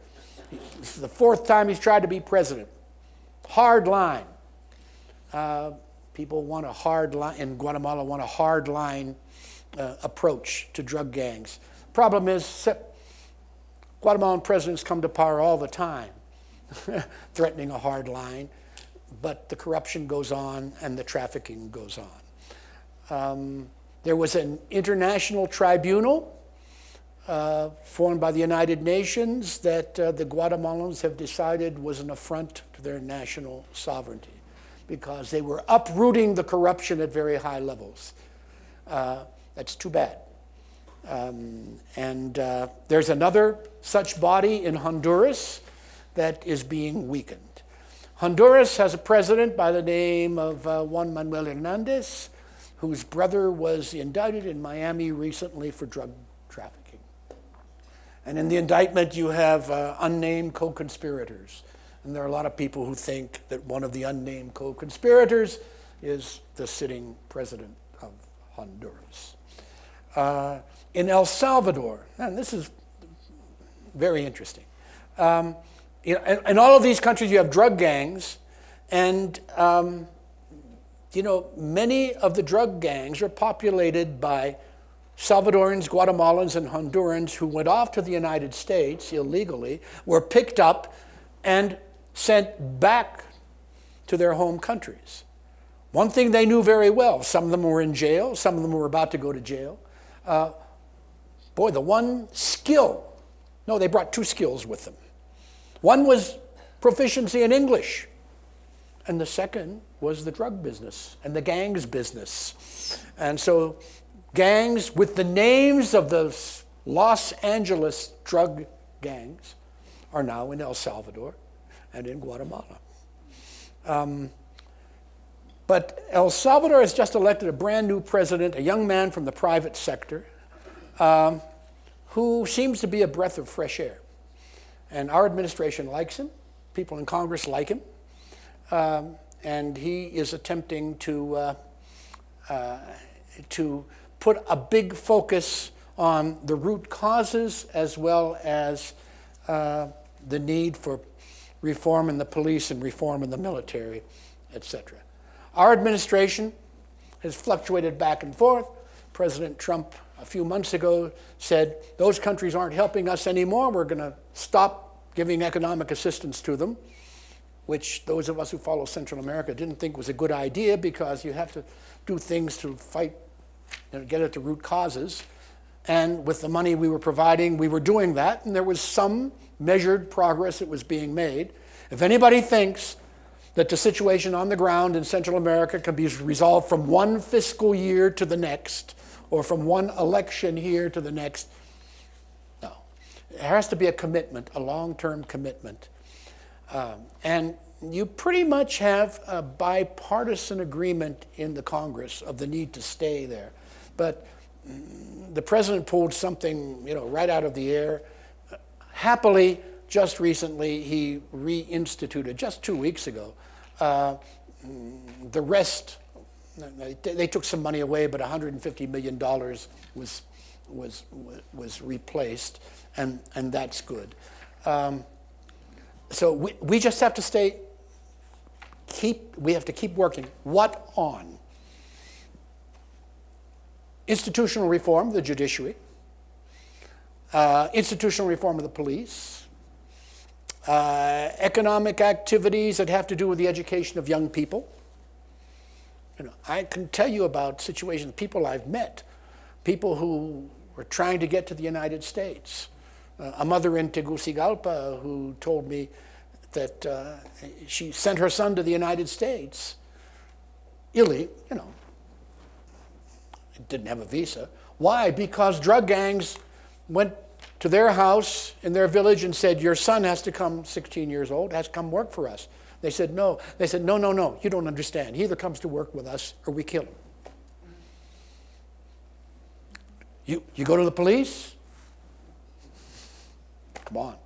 This is the 4th time he's tried to be president. Hard line. People want a hard line, in Guatemala want a hard line approach to drug gangs. Problem is, Guatemalan presidents come to power all the time, threatening a hard line, but the corruption goes on and the trafficking goes on. There was an international tribunal formed by the United Nations that the Guatemalans have decided was an affront to their national sovereignty because they were uprooting the corruption at very high levels. That's too bad. And there's another such body in Honduras that is being weakened. Honduras has a president by the name of Juan Manuel Hernandez, whose brother was indicted in Miami recently for drug trafficking. And in the indictment, you have unnamed co-conspirators. And there are a lot of people who think that one of the unnamed co-conspirators is the sitting president of Honduras. In El Salvador, and this is very interesting. In all of these countries, you have drug gangs, and many of the drug gangs are populated by Salvadorans, Guatemalans, and Hondurans who went off to the United States illegally, were picked up and sent back to their home countries. One thing they knew very well, some of them were in jail, some of them were about to go to jail. The one skill, no, they brought 2 skills with them. One was proficiency in English, and the second was the drug business and the gangs business. And so gangs with the names of the Los Angeles drug gangs are now in El Salvador and in Guatemala. But El Salvador has just elected a brand new president, a young man from the private sector, who seems to be a breath of fresh air. And our administration likes him. People in Congress like him. And he is attempting to put a big focus on the root causes as well as the need for reform in the police and reform in the military, etc. Our administration has fluctuated back and forth. President Trump a few months ago said, those countries aren't helping us anymore. We're going to stop giving economic assistance to them, which those of us who follow Central America didn't think was a good idea because you have to do things to fight, get at the root causes. And with the money we were providing, we were doing that, and there was some measured progress that was being made. If anybody thinks that the situation on the ground in Central America can be resolved from one fiscal year to the next, or from one election here to the next, no. There has to be a commitment, a long-term commitment. And you pretty much have a bipartisan agreement in the Congress of the need to stay there. But the president pulled something, right out of the air. Happily, just recently, he reinstituted, just 2 weeks ago, The rest, they took some money away, but $150 million was replaced, and that's good. So we just have to we have to keep working. What on? Institutional reform of the judiciary, institutional reform of the police, economic activities that have to do with the education of young people. I can tell you about situations, people I've met, people who were trying to get to the United States. A mother in Tegucigalpa who told me that she sent her son to the United States, didn't have a visa. Why? Because drug gangs went to their house in their village and said, your son has to come, 16 years old, has to come work for us. They said, no. They said, no, you don't understand. He either comes to work with us or we kill him. You go to the police? Come on.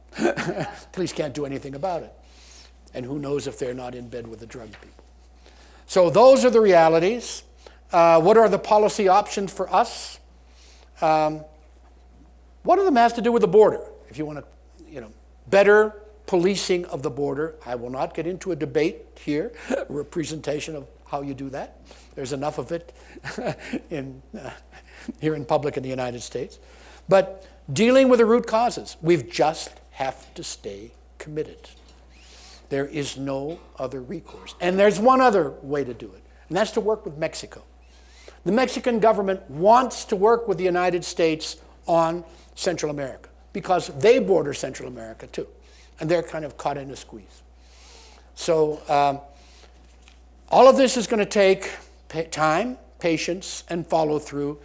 Police can't do anything about it. And who knows if they're not in bed with the drug people. So those are the realities. What are the policy options for us? One of them has to do with the border. If you want to, better policing of the border. I will not get into a debate here or a presentation of how you do that. There's enough of it here in public in the United States. But dealing with the root causes, we just have to stay committed. There is no other recourse. And there's one other way to do it, and that's to work with Mexico. The Mexican government wants to work with the United States on Central America because they border Central America too, and they're kind of caught in a squeeze. So all of this is going to take time, patience, and follow through,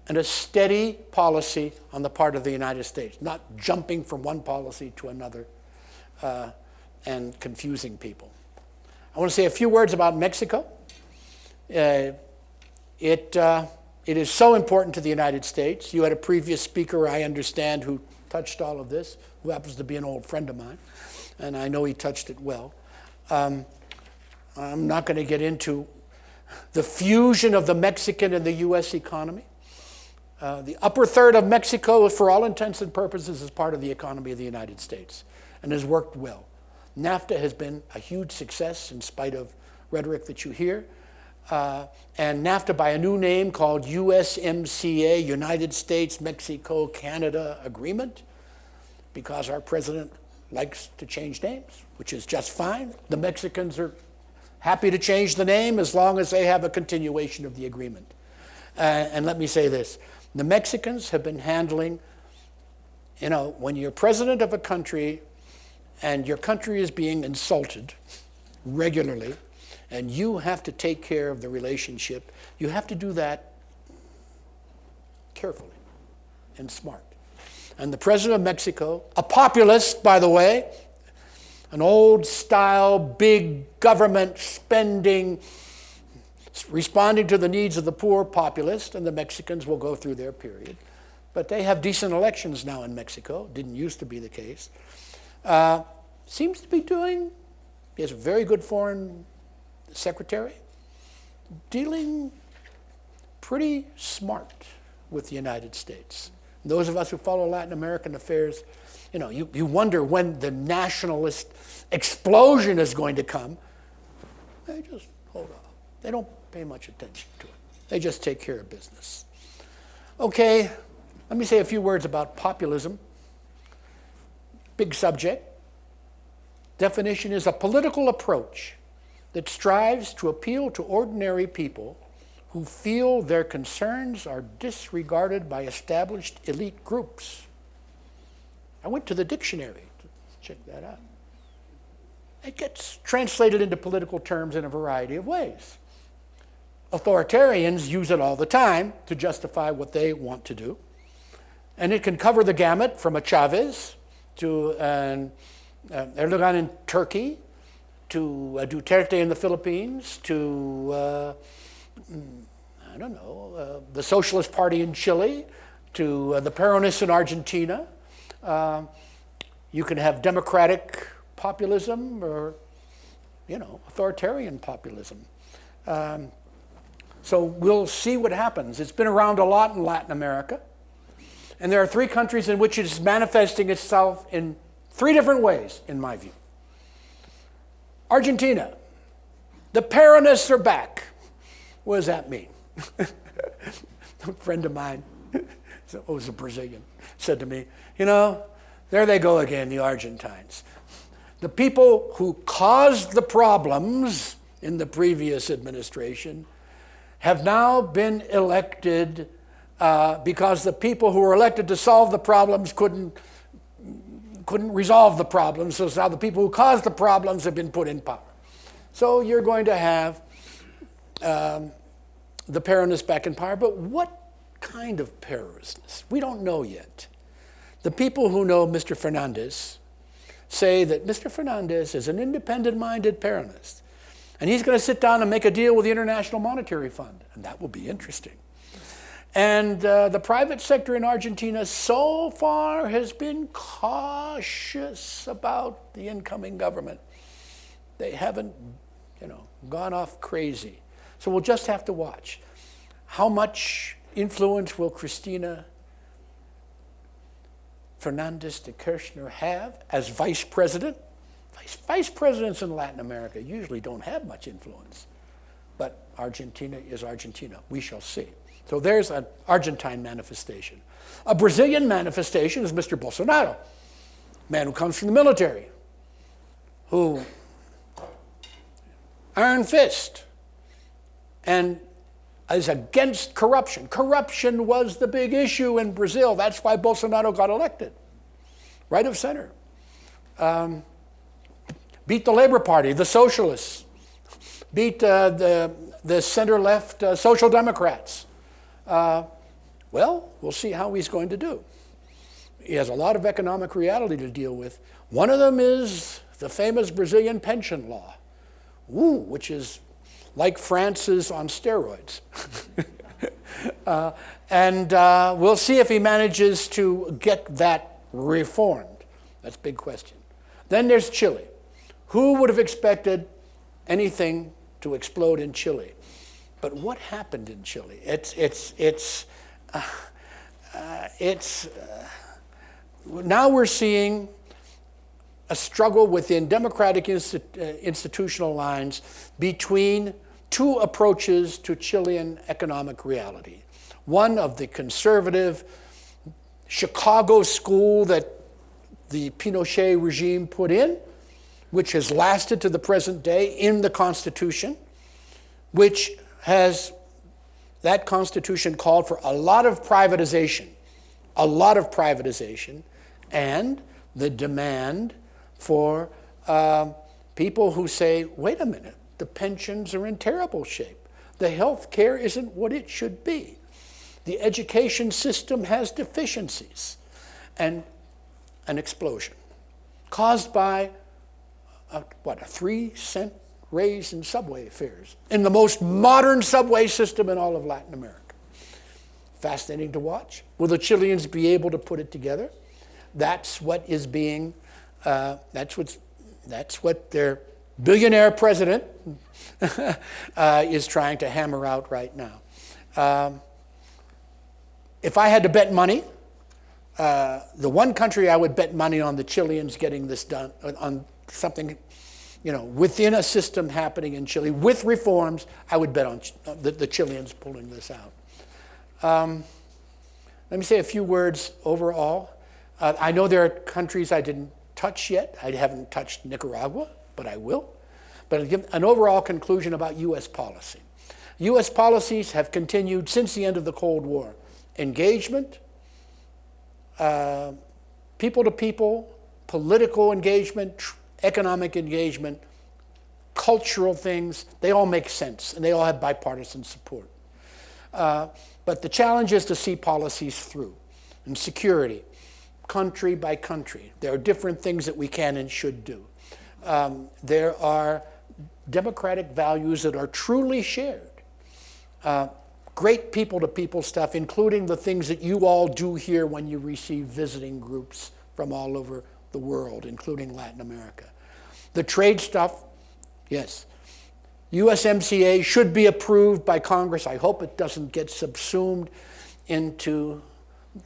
and a steady policy on the part of the United States, not jumping from one policy to another and confusing people. I want to say a few words about Mexico. It is so important to the United States. You had a previous speaker, I understand, who touched all of this, who happens to be an old friend of mine, and I know he touched it well. I'm not going to get into the fusion of the Mexican and the U.S. economy. The upper third of Mexico, for all intents and purposes, is part of the economy of the United States and has worked well. NAFTA has been a huge success in spite of rhetoric that you hear. And NAFTA by a new name called USMCA, United States, Mexico, Canada Agreement, because our president likes to change names, which is just fine. The Mexicans are happy to change the name as long as they have a continuation of the agreement. And let me say this, the Mexicans have been handling, when you're president of a country and your country is being insulted regularly, and you have to take care of the relationship, you have to do that carefully and smart. And the president of Mexico, a populist, by the way, an old-style, big government spending, responding to the needs of the poor populist, and the Mexicans will go through their period. But they have decent elections now in Mexico. Didn't used to be the case. Seems to be doing, he has a very good foreign secretary, dealing pretty smart with the United States. Those of us who follow Latin American affairs, you wonder when the nationalist explosion is going to come. They just hold off. They don't pay much attention to it. They just take care of business. Okay, let me say a few words about populism. Big subject. Definition is a political approach that strives to appeal to ordinary people who feel their concerns are disregarded by established elite groups. I went to the dictionary to check that out. It gets translated into political terms in a variety of ways. Authoritarians use it all the time to justify what they want to do. And it can cover the gamut from a Chavez to an Erdogan in Turkey, to Duterte in the Philippines, to, the Socialist Party in Chile, to the Peronists in Argentina. You can have democratic populism or authoritarian populism. So we'll see what happens. It's been around a lot in Latin America. And there are 3 countries in which it is manifesting itself in 3 different ways, in my view. Argentina. The Peronists are back. What does that mean? A friend of mine, who was a Brazilian, said to me, there they go again, the Argentines. The people who caused the problems in the previous administration have now been elected because the people who were elected to solve the problems couldn't resolve the problems. So now the people who caused the problems have been put in power. So you're going to have the Peronists back in power. But what kind of Peronists? We don't know yet. The people who know Mr. Fernandez say that Mr. Fernandez is an independent-minded Peronist. And he's going to sit down and make a deal with the International Monetary Fund. And that will be interesting. And the private sector in Argentina so far has been cautious about the incoming government. They haven't, gone off crazy. So we'll just have to watch. How much influence will Cristina Fernandez de Kirchner have as vice president? Vice presidents in Latin America usually don't have much influence. But Argentina is Argentina. We shall see. So there's an Argentine manifestation. A Brazilian manifestation is Mr. Bolsonaro, man who comes from the military, who iron fist and is against corruption. Corruption was the big issue in Brazil. That's why Bolsonaro got elected. Right of center. Beat the Labor Party, the Socialists. Beat the center-left Social Democrats. Well, we'll see how he's going to do. He has a lot of economic reality to deal with. One of them is the famous Brazilian pension law, which is like France's on steroids. And we'll see if he manages to get that reformed. That's a big question. Then there's Chile. Who would have expected anything to explode in Chile? But what happened in Chile? Now we're seeing a struggle within democratic institutional lines between 2 approaches to Chilean economic reality. One of the conservative Chicago school that the Pinochet regime put in, which has lasted to the present day in the Constitution, which has, that Constitution called for a lot of privatization, and the demand for people who say, wait a minute, the pensions are in terrible shape. The health care isn't what it should be. The education system has deficiencies. And an explosion caused by a 3-cent raise in subway fares in the most modern subway system in all of Latin America. Fascinating to watch. Will the Chileans be able to put it together? That's what is being, that's what their billionaire president is trying to hammer out right now. If I had to bet money, the one country I would bet money on the Chileans getting this done, on something, within a system happening in Chile with reforms, I would bet on the Chileans pulling this out. Let me say a few words overall. I know there are countries I didn't touch yet. I haven't touched Nicaragua, but I will. But I'll give an overall conclusion about U.S. policy. U.S. policies have continued since the end of the Cold War. Engagement, people-to-people, political engagement, economic engagement, cultural things, they all make sense, and they all have bipartisan support. But the challenge is to see policies through. And security, country by country. There are different things that we can and should do. There are democratic values that are truly shared. Great people-to-people stuff, including the things that you all do here when you receive visiting groups from all over the world, including Latin America. The trade stuff Yes. USMCA should be approved by Congress. I hope it doesn't get subsumed into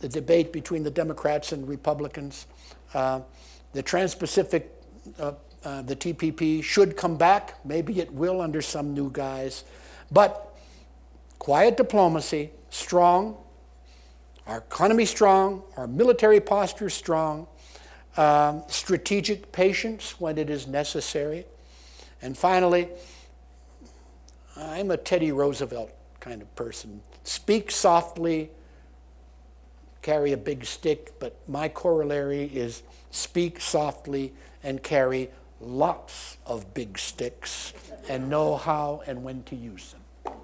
the debate between the Democrats and Republicans. The Trans-Pacific, the TPP should come back. Maybe it will under some new guise. But quiet diplomacy, strong, our economy strong, our military posture strong, strategic patience when it is necessary. And finally, I'm a Teddy Roosevelt kind of person. Speak softly, carry a big stick, but my corollary is speak softly and carry lots of big sticks and know how and when to use them.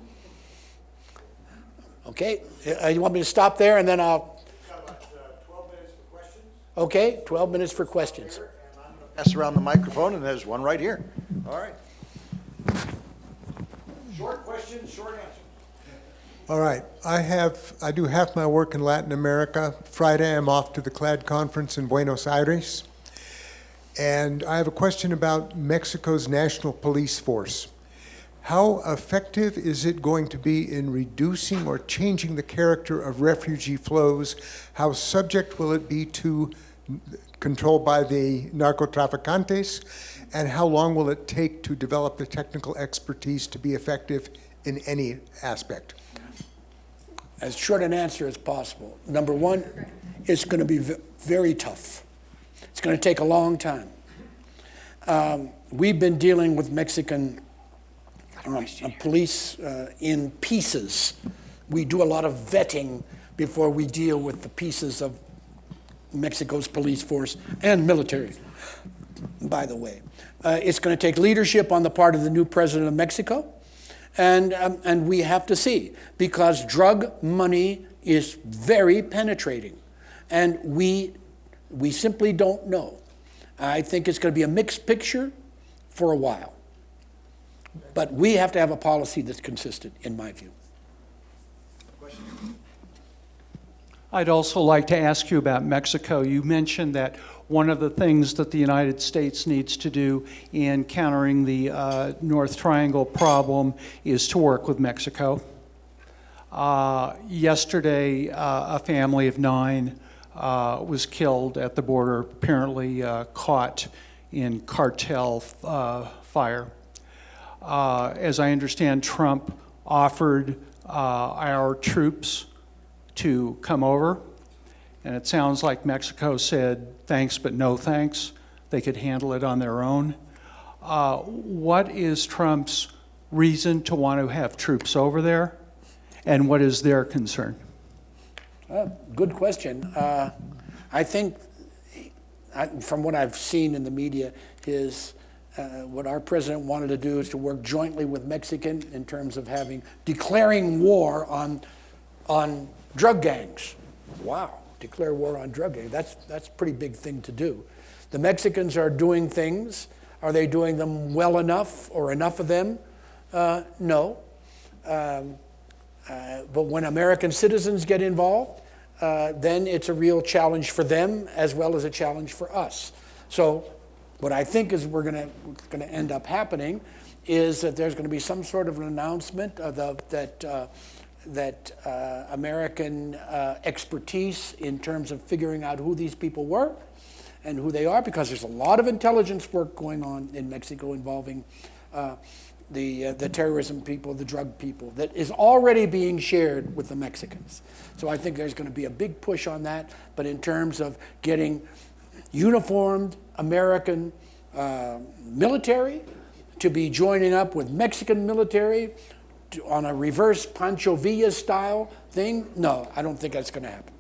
Okay, you want me to stop there and then I'll...
Got about 12 minutes for questions.
Okay, 12 minutes for questions.
And I'm going to
Pass around the microphone, and there's one right here. All right.
short questions, short answers.
All right. I do half my work in Latin America. Friday, I'm off to the CLAD conference in Buenos Aires. And I have a question about Mexico's national police force. How effective is it going to be in reducing or changing the character of refugee flows? How subject will it be to control by the narcotraficantes? And how long will it take to develop the technical expertise to be effective in any aspect?
As short an answer as possible. Number one, it's going to be very tough. It's going to take a long time. We've been dealing with Mexican police in pieces. We do a lot of vetting before we deal with the pieces of Mexico's police force and military, by the way. It's going to take leadership on the part of the new president of Mexico. And we have to see, because drug money is very penetrating, and we simply don't know. I think it's going to be a mixed picture for a while, but we have to have a policy that's consistent, in my view.
I'd also like to ask you about Mexico. You mentioned that one of the things that the United States needs to do in countering the North Triangle problem is to work with Mexico. Yesterday, a family of 9 was killed at the border, apparently caught in cartel fire. As I understand, Trump offered our troops to come over, and it sounds like Mexico said thanks but no thanks. They could handle it on their own. What is Trump's reason to want to have troops over there, and what is their concern?
Good question. I think, from what I've seen in the media, what our president wanted to do is to work jointly with Mexican in terms of declaring war on drug gangs. Wow, declare war on drug gangs. That's a pretty big thing to do. The Mexicans are doing things. Are they doing them well enough or enough of them? No. But when American citizens get involved, then it's a real challenge for them as well as a challenge for us. So what I think is we're going to end up happening is that there's going to be some sort of an announcement that American expertise in terms of figuring out who these people were and who they are, because there's a lot of intelligence work going on in Mexico involving the terrorism people, the drug people, that is already being shared with the Mexicans. So I think there's going to be a big push on that, but in terms of getting uniformed American military to be joining up with Mexican military on a reverse Pancho Villa style thing, no, I don't think that's going to happen.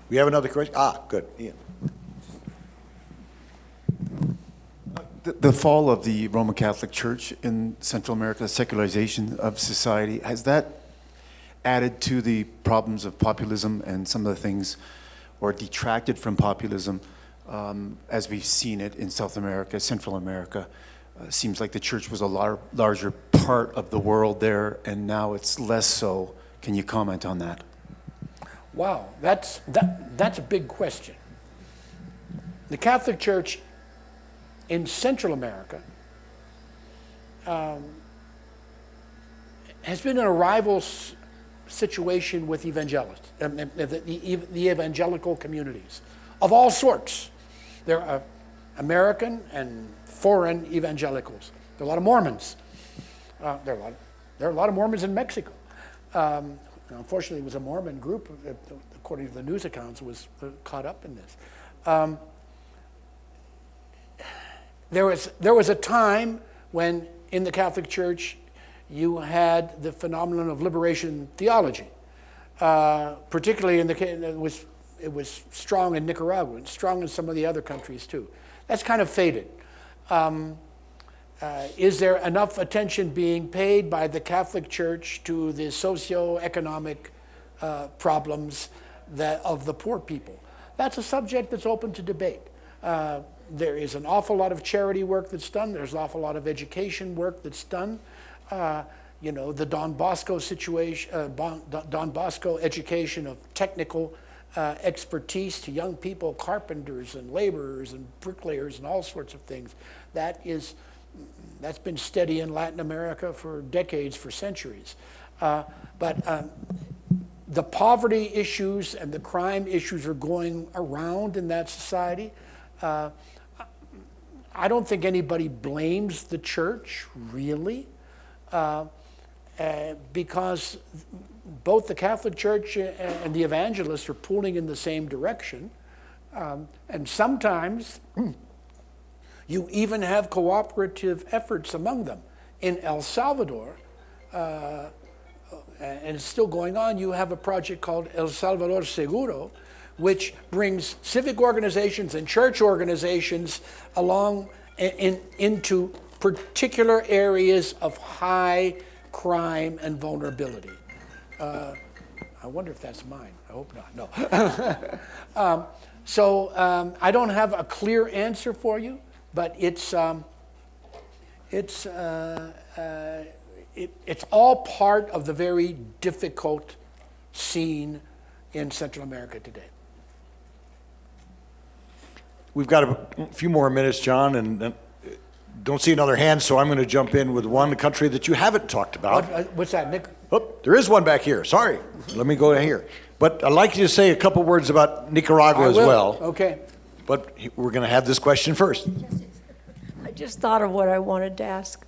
We have another question? Good. Ian.
The fall of the Roman Catholic Church in Central America, the secularization of society, has that added to the problems of populism and some of the things, or detracted from populism as we've seen it in South America, Central America? Seems like the church was a larger part of the world there, and now it's less so. Can you comment on that?
Wow, that's a big question. The Catholic Church in Central America has been in a rival situation with evangelists, the evangelical communities of all sorts. There are American and foreign evangelicals. There are a lot of Mormons. There are a lot of Mormons in Mexico. Unfortunately, it was a Mormon group, according to the news accounts, was caught up in this. There was a time when in the Catholic Church you had the phenomenon of liberation theology, particularly it was strong in Nicaragua and strong in some of the other countries too. That's kind of faded. Is there enough attention being paid by the Catholic Church to the socio-economic problems of the poor people? That's a subject that's open to debate. There is an awful lot of charity work that's done. There's an awful lot of education work that's done. The Don Bosco situation, Don Bosco education of technical expertise to young people, carpenters and laborers and bricklayers and all sorts of things. That's been steady in Latin America for decades, for centuries. But the poverty issues and the crime issues are going around in that society. I don't think anybody blames the church, really, because both the Catholic Church and the evangelists are pulling in the same direction. And sometimes you even have cooperative efforts among them. In El Salvador, and it's still going on, you have a project called El Salvador Seguro, which brings civic organizations and church organizations along into particular areas of high crime and vulnerability. I wonder if that's mine. I hope not. No. So I don't have a clear answer for you, but it's all part of the very difficult scene in Central America today.
We've got a few more minutes, John, and don't see another hand, so I'm going to jump in with one country that you haven't talked about.
What's that, Nick?
Oh, there is one back here. Sorry. Let me go here. But I'd like you to say a couple words about Nicaragua as well.
Okay.
But we're going to have this question first.
I just thought of what I wanted to ask.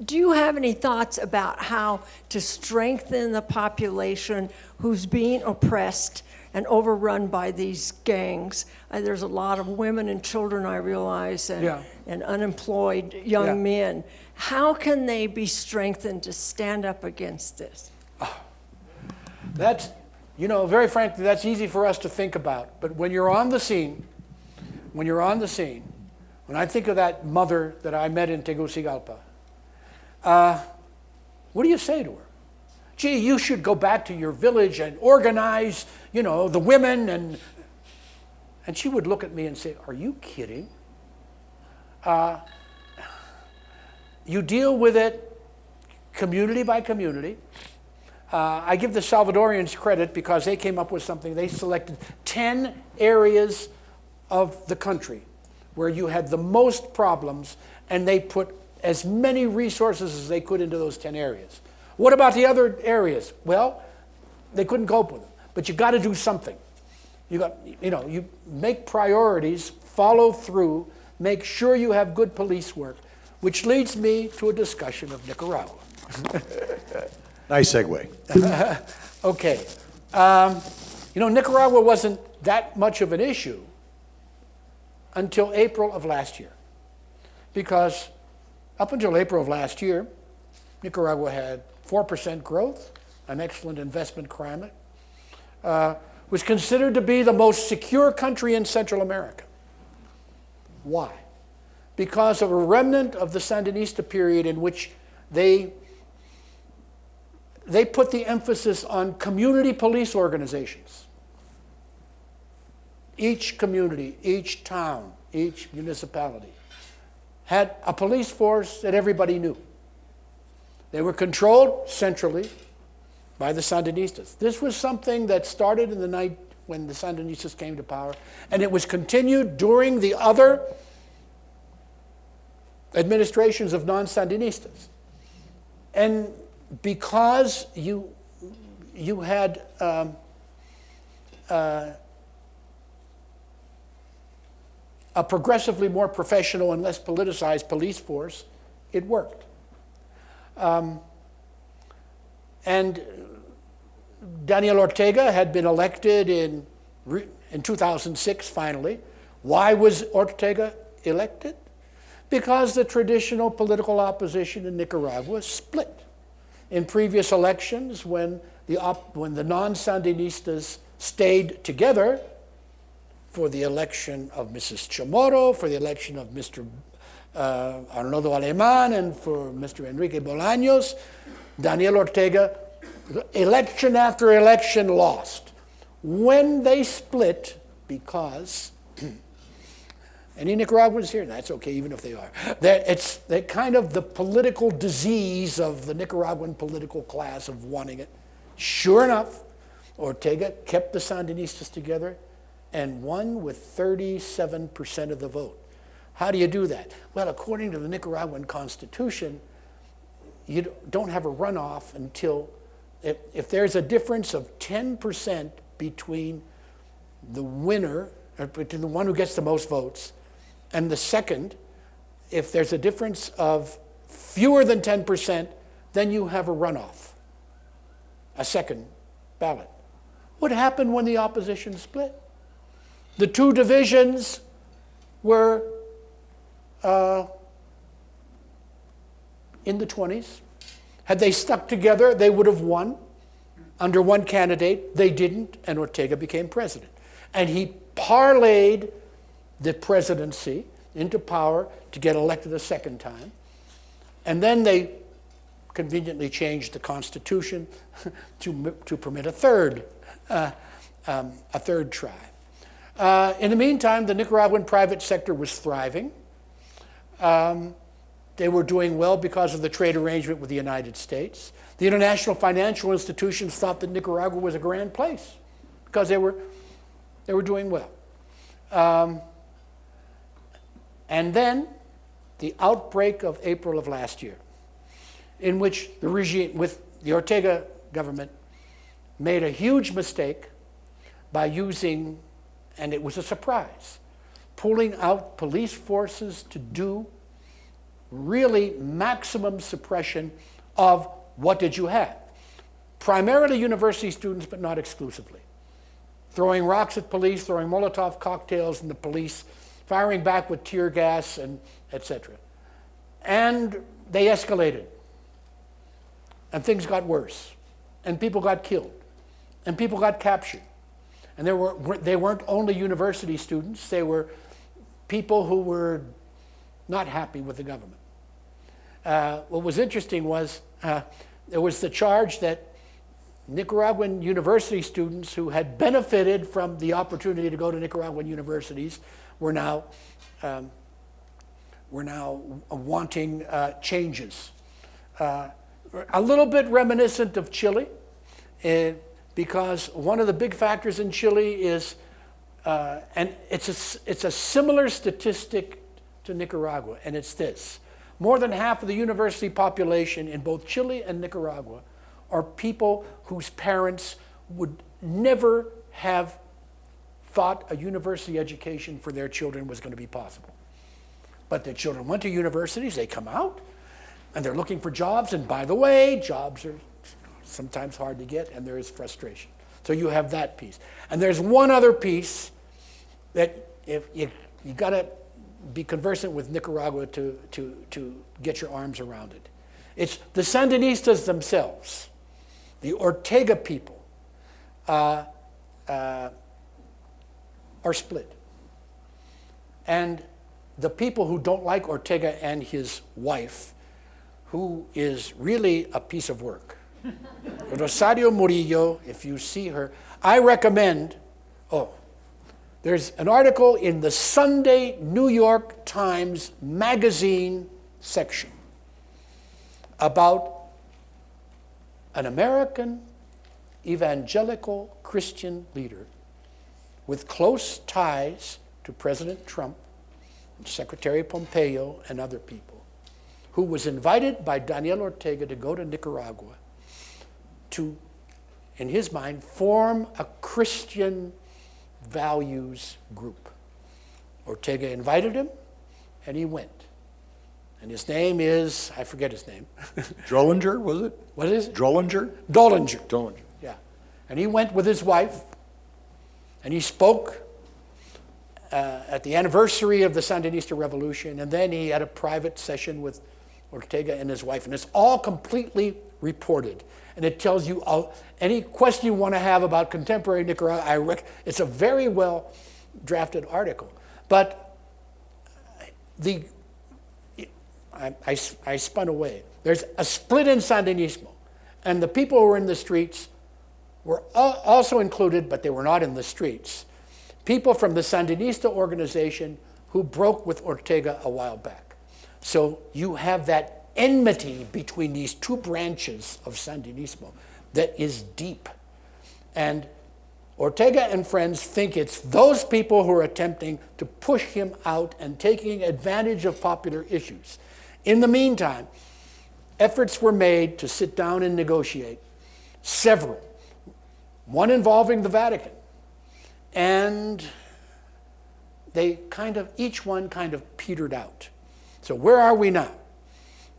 Do you have any thoughts about how to strengthen the population who's being oppressed and overrun by these gangs? There's a lot of women and children, I realize, and unemployed young men. How can they be strengthened to stand up against this?
That's, very frankly, that's easy for us to think about. But when you're on the scene, when I think of that mother that I met in Tegucigalpa, what do you say to her? Gee, you should go back to your village and organize, the women, and she would look at me and say, are you kidding? You deal with it community by community. I give the Salvadorians credit because they came up with something. They selected 10 areas of the country where you had the most problems, and they put as many resources as they could into those 10 areas. What about the other areas? Well, they couldn't cope with them. But you got to do something. You make priorities, follow through, make sure you have good police work, which leads me to a discussion of Nicaragua.
Nice segue.
Okay. Nicaragua wasn't that much of an issue until April of last year. Because up until April of last year, Nicaragua had 4% growth, an excellent investment climate, was considered to be the most secure country in Central America. Why? Because of a remnant of the Sandinista period in which they put the emphasis on community police organizations. Each community, each town, each municipality had a police force that everybody knew. They were controlled centrally by the Sandinistas. This was something that started in the night when the Sandinistas came to power, and it was continued during the other administrations of non-Sandinistas. And because you had a progressively more professional and less politicized police force, it worked. And Daniel Ortega had been elected in 2006, finally. Why was Ortega elected? Because the traditional political opposition in Nicaragua split. In previous elections, when the non-Sandinistas stayed together, for the election of Mrs. Chamorro, for the election of Mr. Arnoldo Alemán, and for Mr. Enrique Bolaños, Daniel Ortega, election after election, lost. When they split, because any Nicaraguans here? That's okay, even if they are. It's kind of the political disease of the Nicaraguan political class of wanting it. Sure enough, Ortega kept the Sandinistas together and won with 37% of the vote. How do you do that? Well, according to the Nicaraguan Constitution, you don't have a runoff until, if there's a difference of 10% between the winner, or between the one who gets the most votes, and the second, if there's a difference of fewer than 10%, then you have a runoff, a second ballot. What happened when the opposition split? The two divisions were in the 20s. Had they stuck together, they would have won. Under one candidate, they didn't, and Ortega became president. And he parlayed the presidency into power to get elected a second time. And then they conveniently changed the Constitution to permit a third try. In the meantime, the Nicaraguan private sector was thriving. They were doing well because of the trade arrangement with the United States. The international financial institutions thought that Nicaragua was a grand place because they were doing well. And then the outbreak of April of last year, in which the regime, with the Ortega government, made a huge mistake by using, and it was a surprise, pulling out police forces to do really maximum suppression of what did you have? Primarily university students, but not exclusively. Throwing rocks at police, throwing Molotov cocktails in the police, firing back with tear gas, and etc. And they escalated. And things got worse. And people got killed. And people got captured. And they weren't only university students, they were people who were not happy with the government. What was interesting was there was the charge that Nicaraguan university students who had benefited from the opportunity to go to Nicaraguan universities were now wanting changes. A little bit reminiscent of Chile, because one of the big factors in Chile is, and it's a similar statistic to Nicaragua, and it's this. More than half of the university population in both Chile and Nicaragua are people whose parents would never have thought a university education for their children was going to be possible. But their children went to universities, they come out, and they're looking for jobs, and by the way, jobs are sometimes hard to get, and there is frustration. So you have that piece. And there's one other piece that if you got to be conversant with Nicaragua to get your arms around it. It's the Sandinistas themselves, the Ortega people, are split. And the people who don't like Ortega and his wife, who is really a piece of work, Rosario Murillo, if you see her, I recommend, there's an article in the Sunday New York Times magazine section about an American evangelical Christian leader with close ties to President Trump, Secretary Pompeo, and other people, who was invited by Daniel Ortega to go to Nicaragua to, in his mind, form a Christian values group. Ortega invited him, and he went. And his name is, I forget his name.
Drollinger, was it?
What is it?
Drollinger?
Dollinger.
Drollinger.
Yeah. And he went with his wife, and he spoke at the anniversary of the Sandinista Revolution, and then he had a private session with Ortega and his wife, and it's all completely reported. And it tells you any question you want to have about contemporary Nicaragua. It's a very well drafted article. But I spun away. There's a split in Sandinismo, and the people who were in the streets were also included, but they were not in the streets. People from the Sandinista organization who broke with Ortega a while back. So you have that enmity between these two branches of Sandinismo that is deep. And Ortega and friends think it's those people who are attempting to push him out and taking advantage of popular issues. In the meantime, efforts were made to sit down and negotiate, several, one involving the Vatican. And they each one kind of petered out. So where are we now?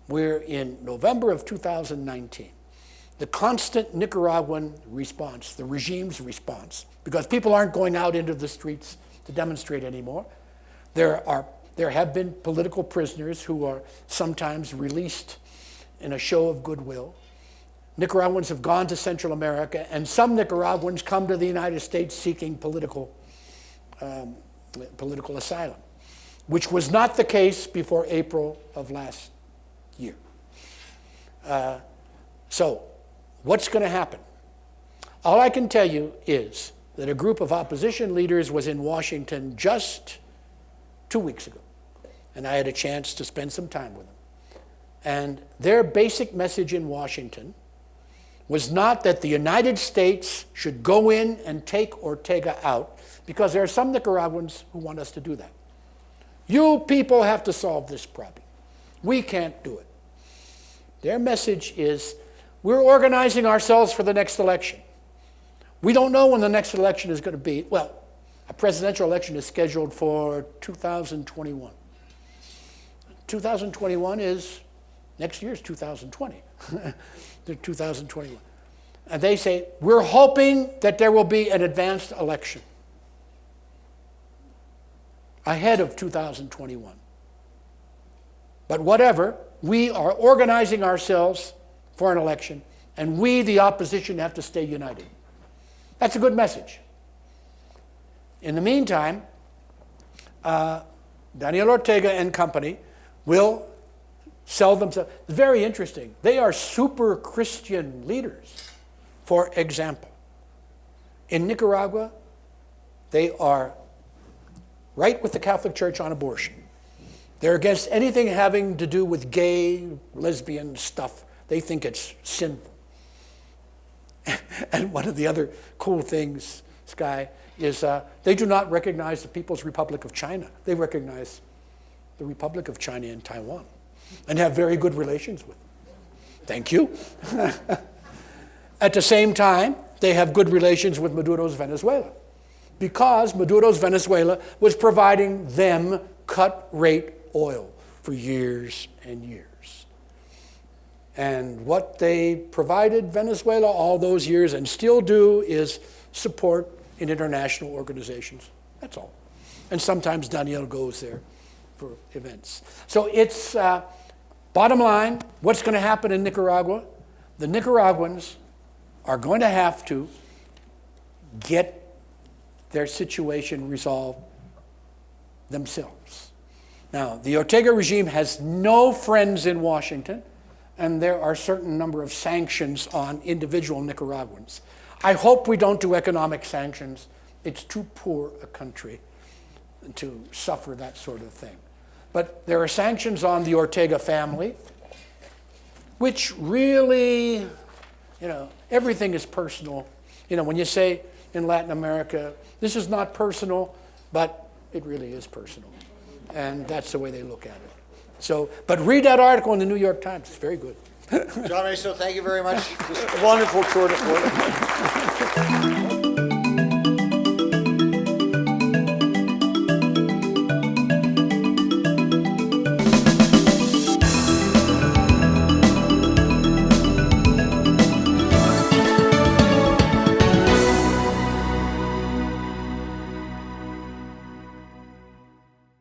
We're in November of 2019. The constant Nicaraguan response, the regime's response, because people aren't going out into the streets to demonstrate anymore. There have been political prisoners who are sometimes released in a show of goodwill. Nicaraguans have gone to Central America, and some Nicaraguans come to the United States seeking political asylum, which was not the case before April of last year. So, what's going to happen? All I can tell you is that a group of opposition leaders was in Washington just 2 weeks ago, and I had a chance to spend some time with them. And their basic message in Washington was not that the United States should go in and take Ortega out, because there are some Nicaraguans who want us to do that. You people have to solve this problem. We can't do it. Their message is, we're organizing ourselves for the next election. We don't know when the next election is going to be. Well, a presidential election is scheduled for 2021. 2021 is, next year's 2020. They're 2021. And they say, we're hoping that there will be an advanced election ahead of 2021. But whatever, we are organizing ourselves for an election, and we, the opposition, have to stay united. That's a good message. In the meantime, Daniel Ortega and company will sell themselves. It's very interesting. They are super Christian leaders. For example, in Nicaragua, they are right with the Catholic Church on abortion. They're against anything having to do with gay, lesbian stuff. They think it's sinful. And one of the other cool things, Sky, is they do not recognize the People's Republic of China. They recognize the Republic of China and Taiwan and have very good relations with them. Thank you. At the same time, they have good relations with Maduro's Venezuela, because Maduro's Venezuela was providing them cut-rate oil for years and years. And what they provided Venezuela all those years and still do is support in international organizations. That's all. And sometimes Daniel goes there for events. So it's, bottom line, what's going to happen in Nicaragua? The Nicaraguans are going to have to get their situation resolved themselves. Now, the Ortega regime has no friends in Washington, and there are a certain number of sanctions on individual Nicaraguans. I hope we don't do economic sanctions. It's too poor a country to suffer that sort of thing. But there are sanctions on the Ortega family, which really, everything is personal. When you say in Latin America, this is not personal, but it really is personal. And that's the way they look at it. So, but read that article in the New York Times. It's very good.
John Maisto, thank you very much.
Wonderful tour de force.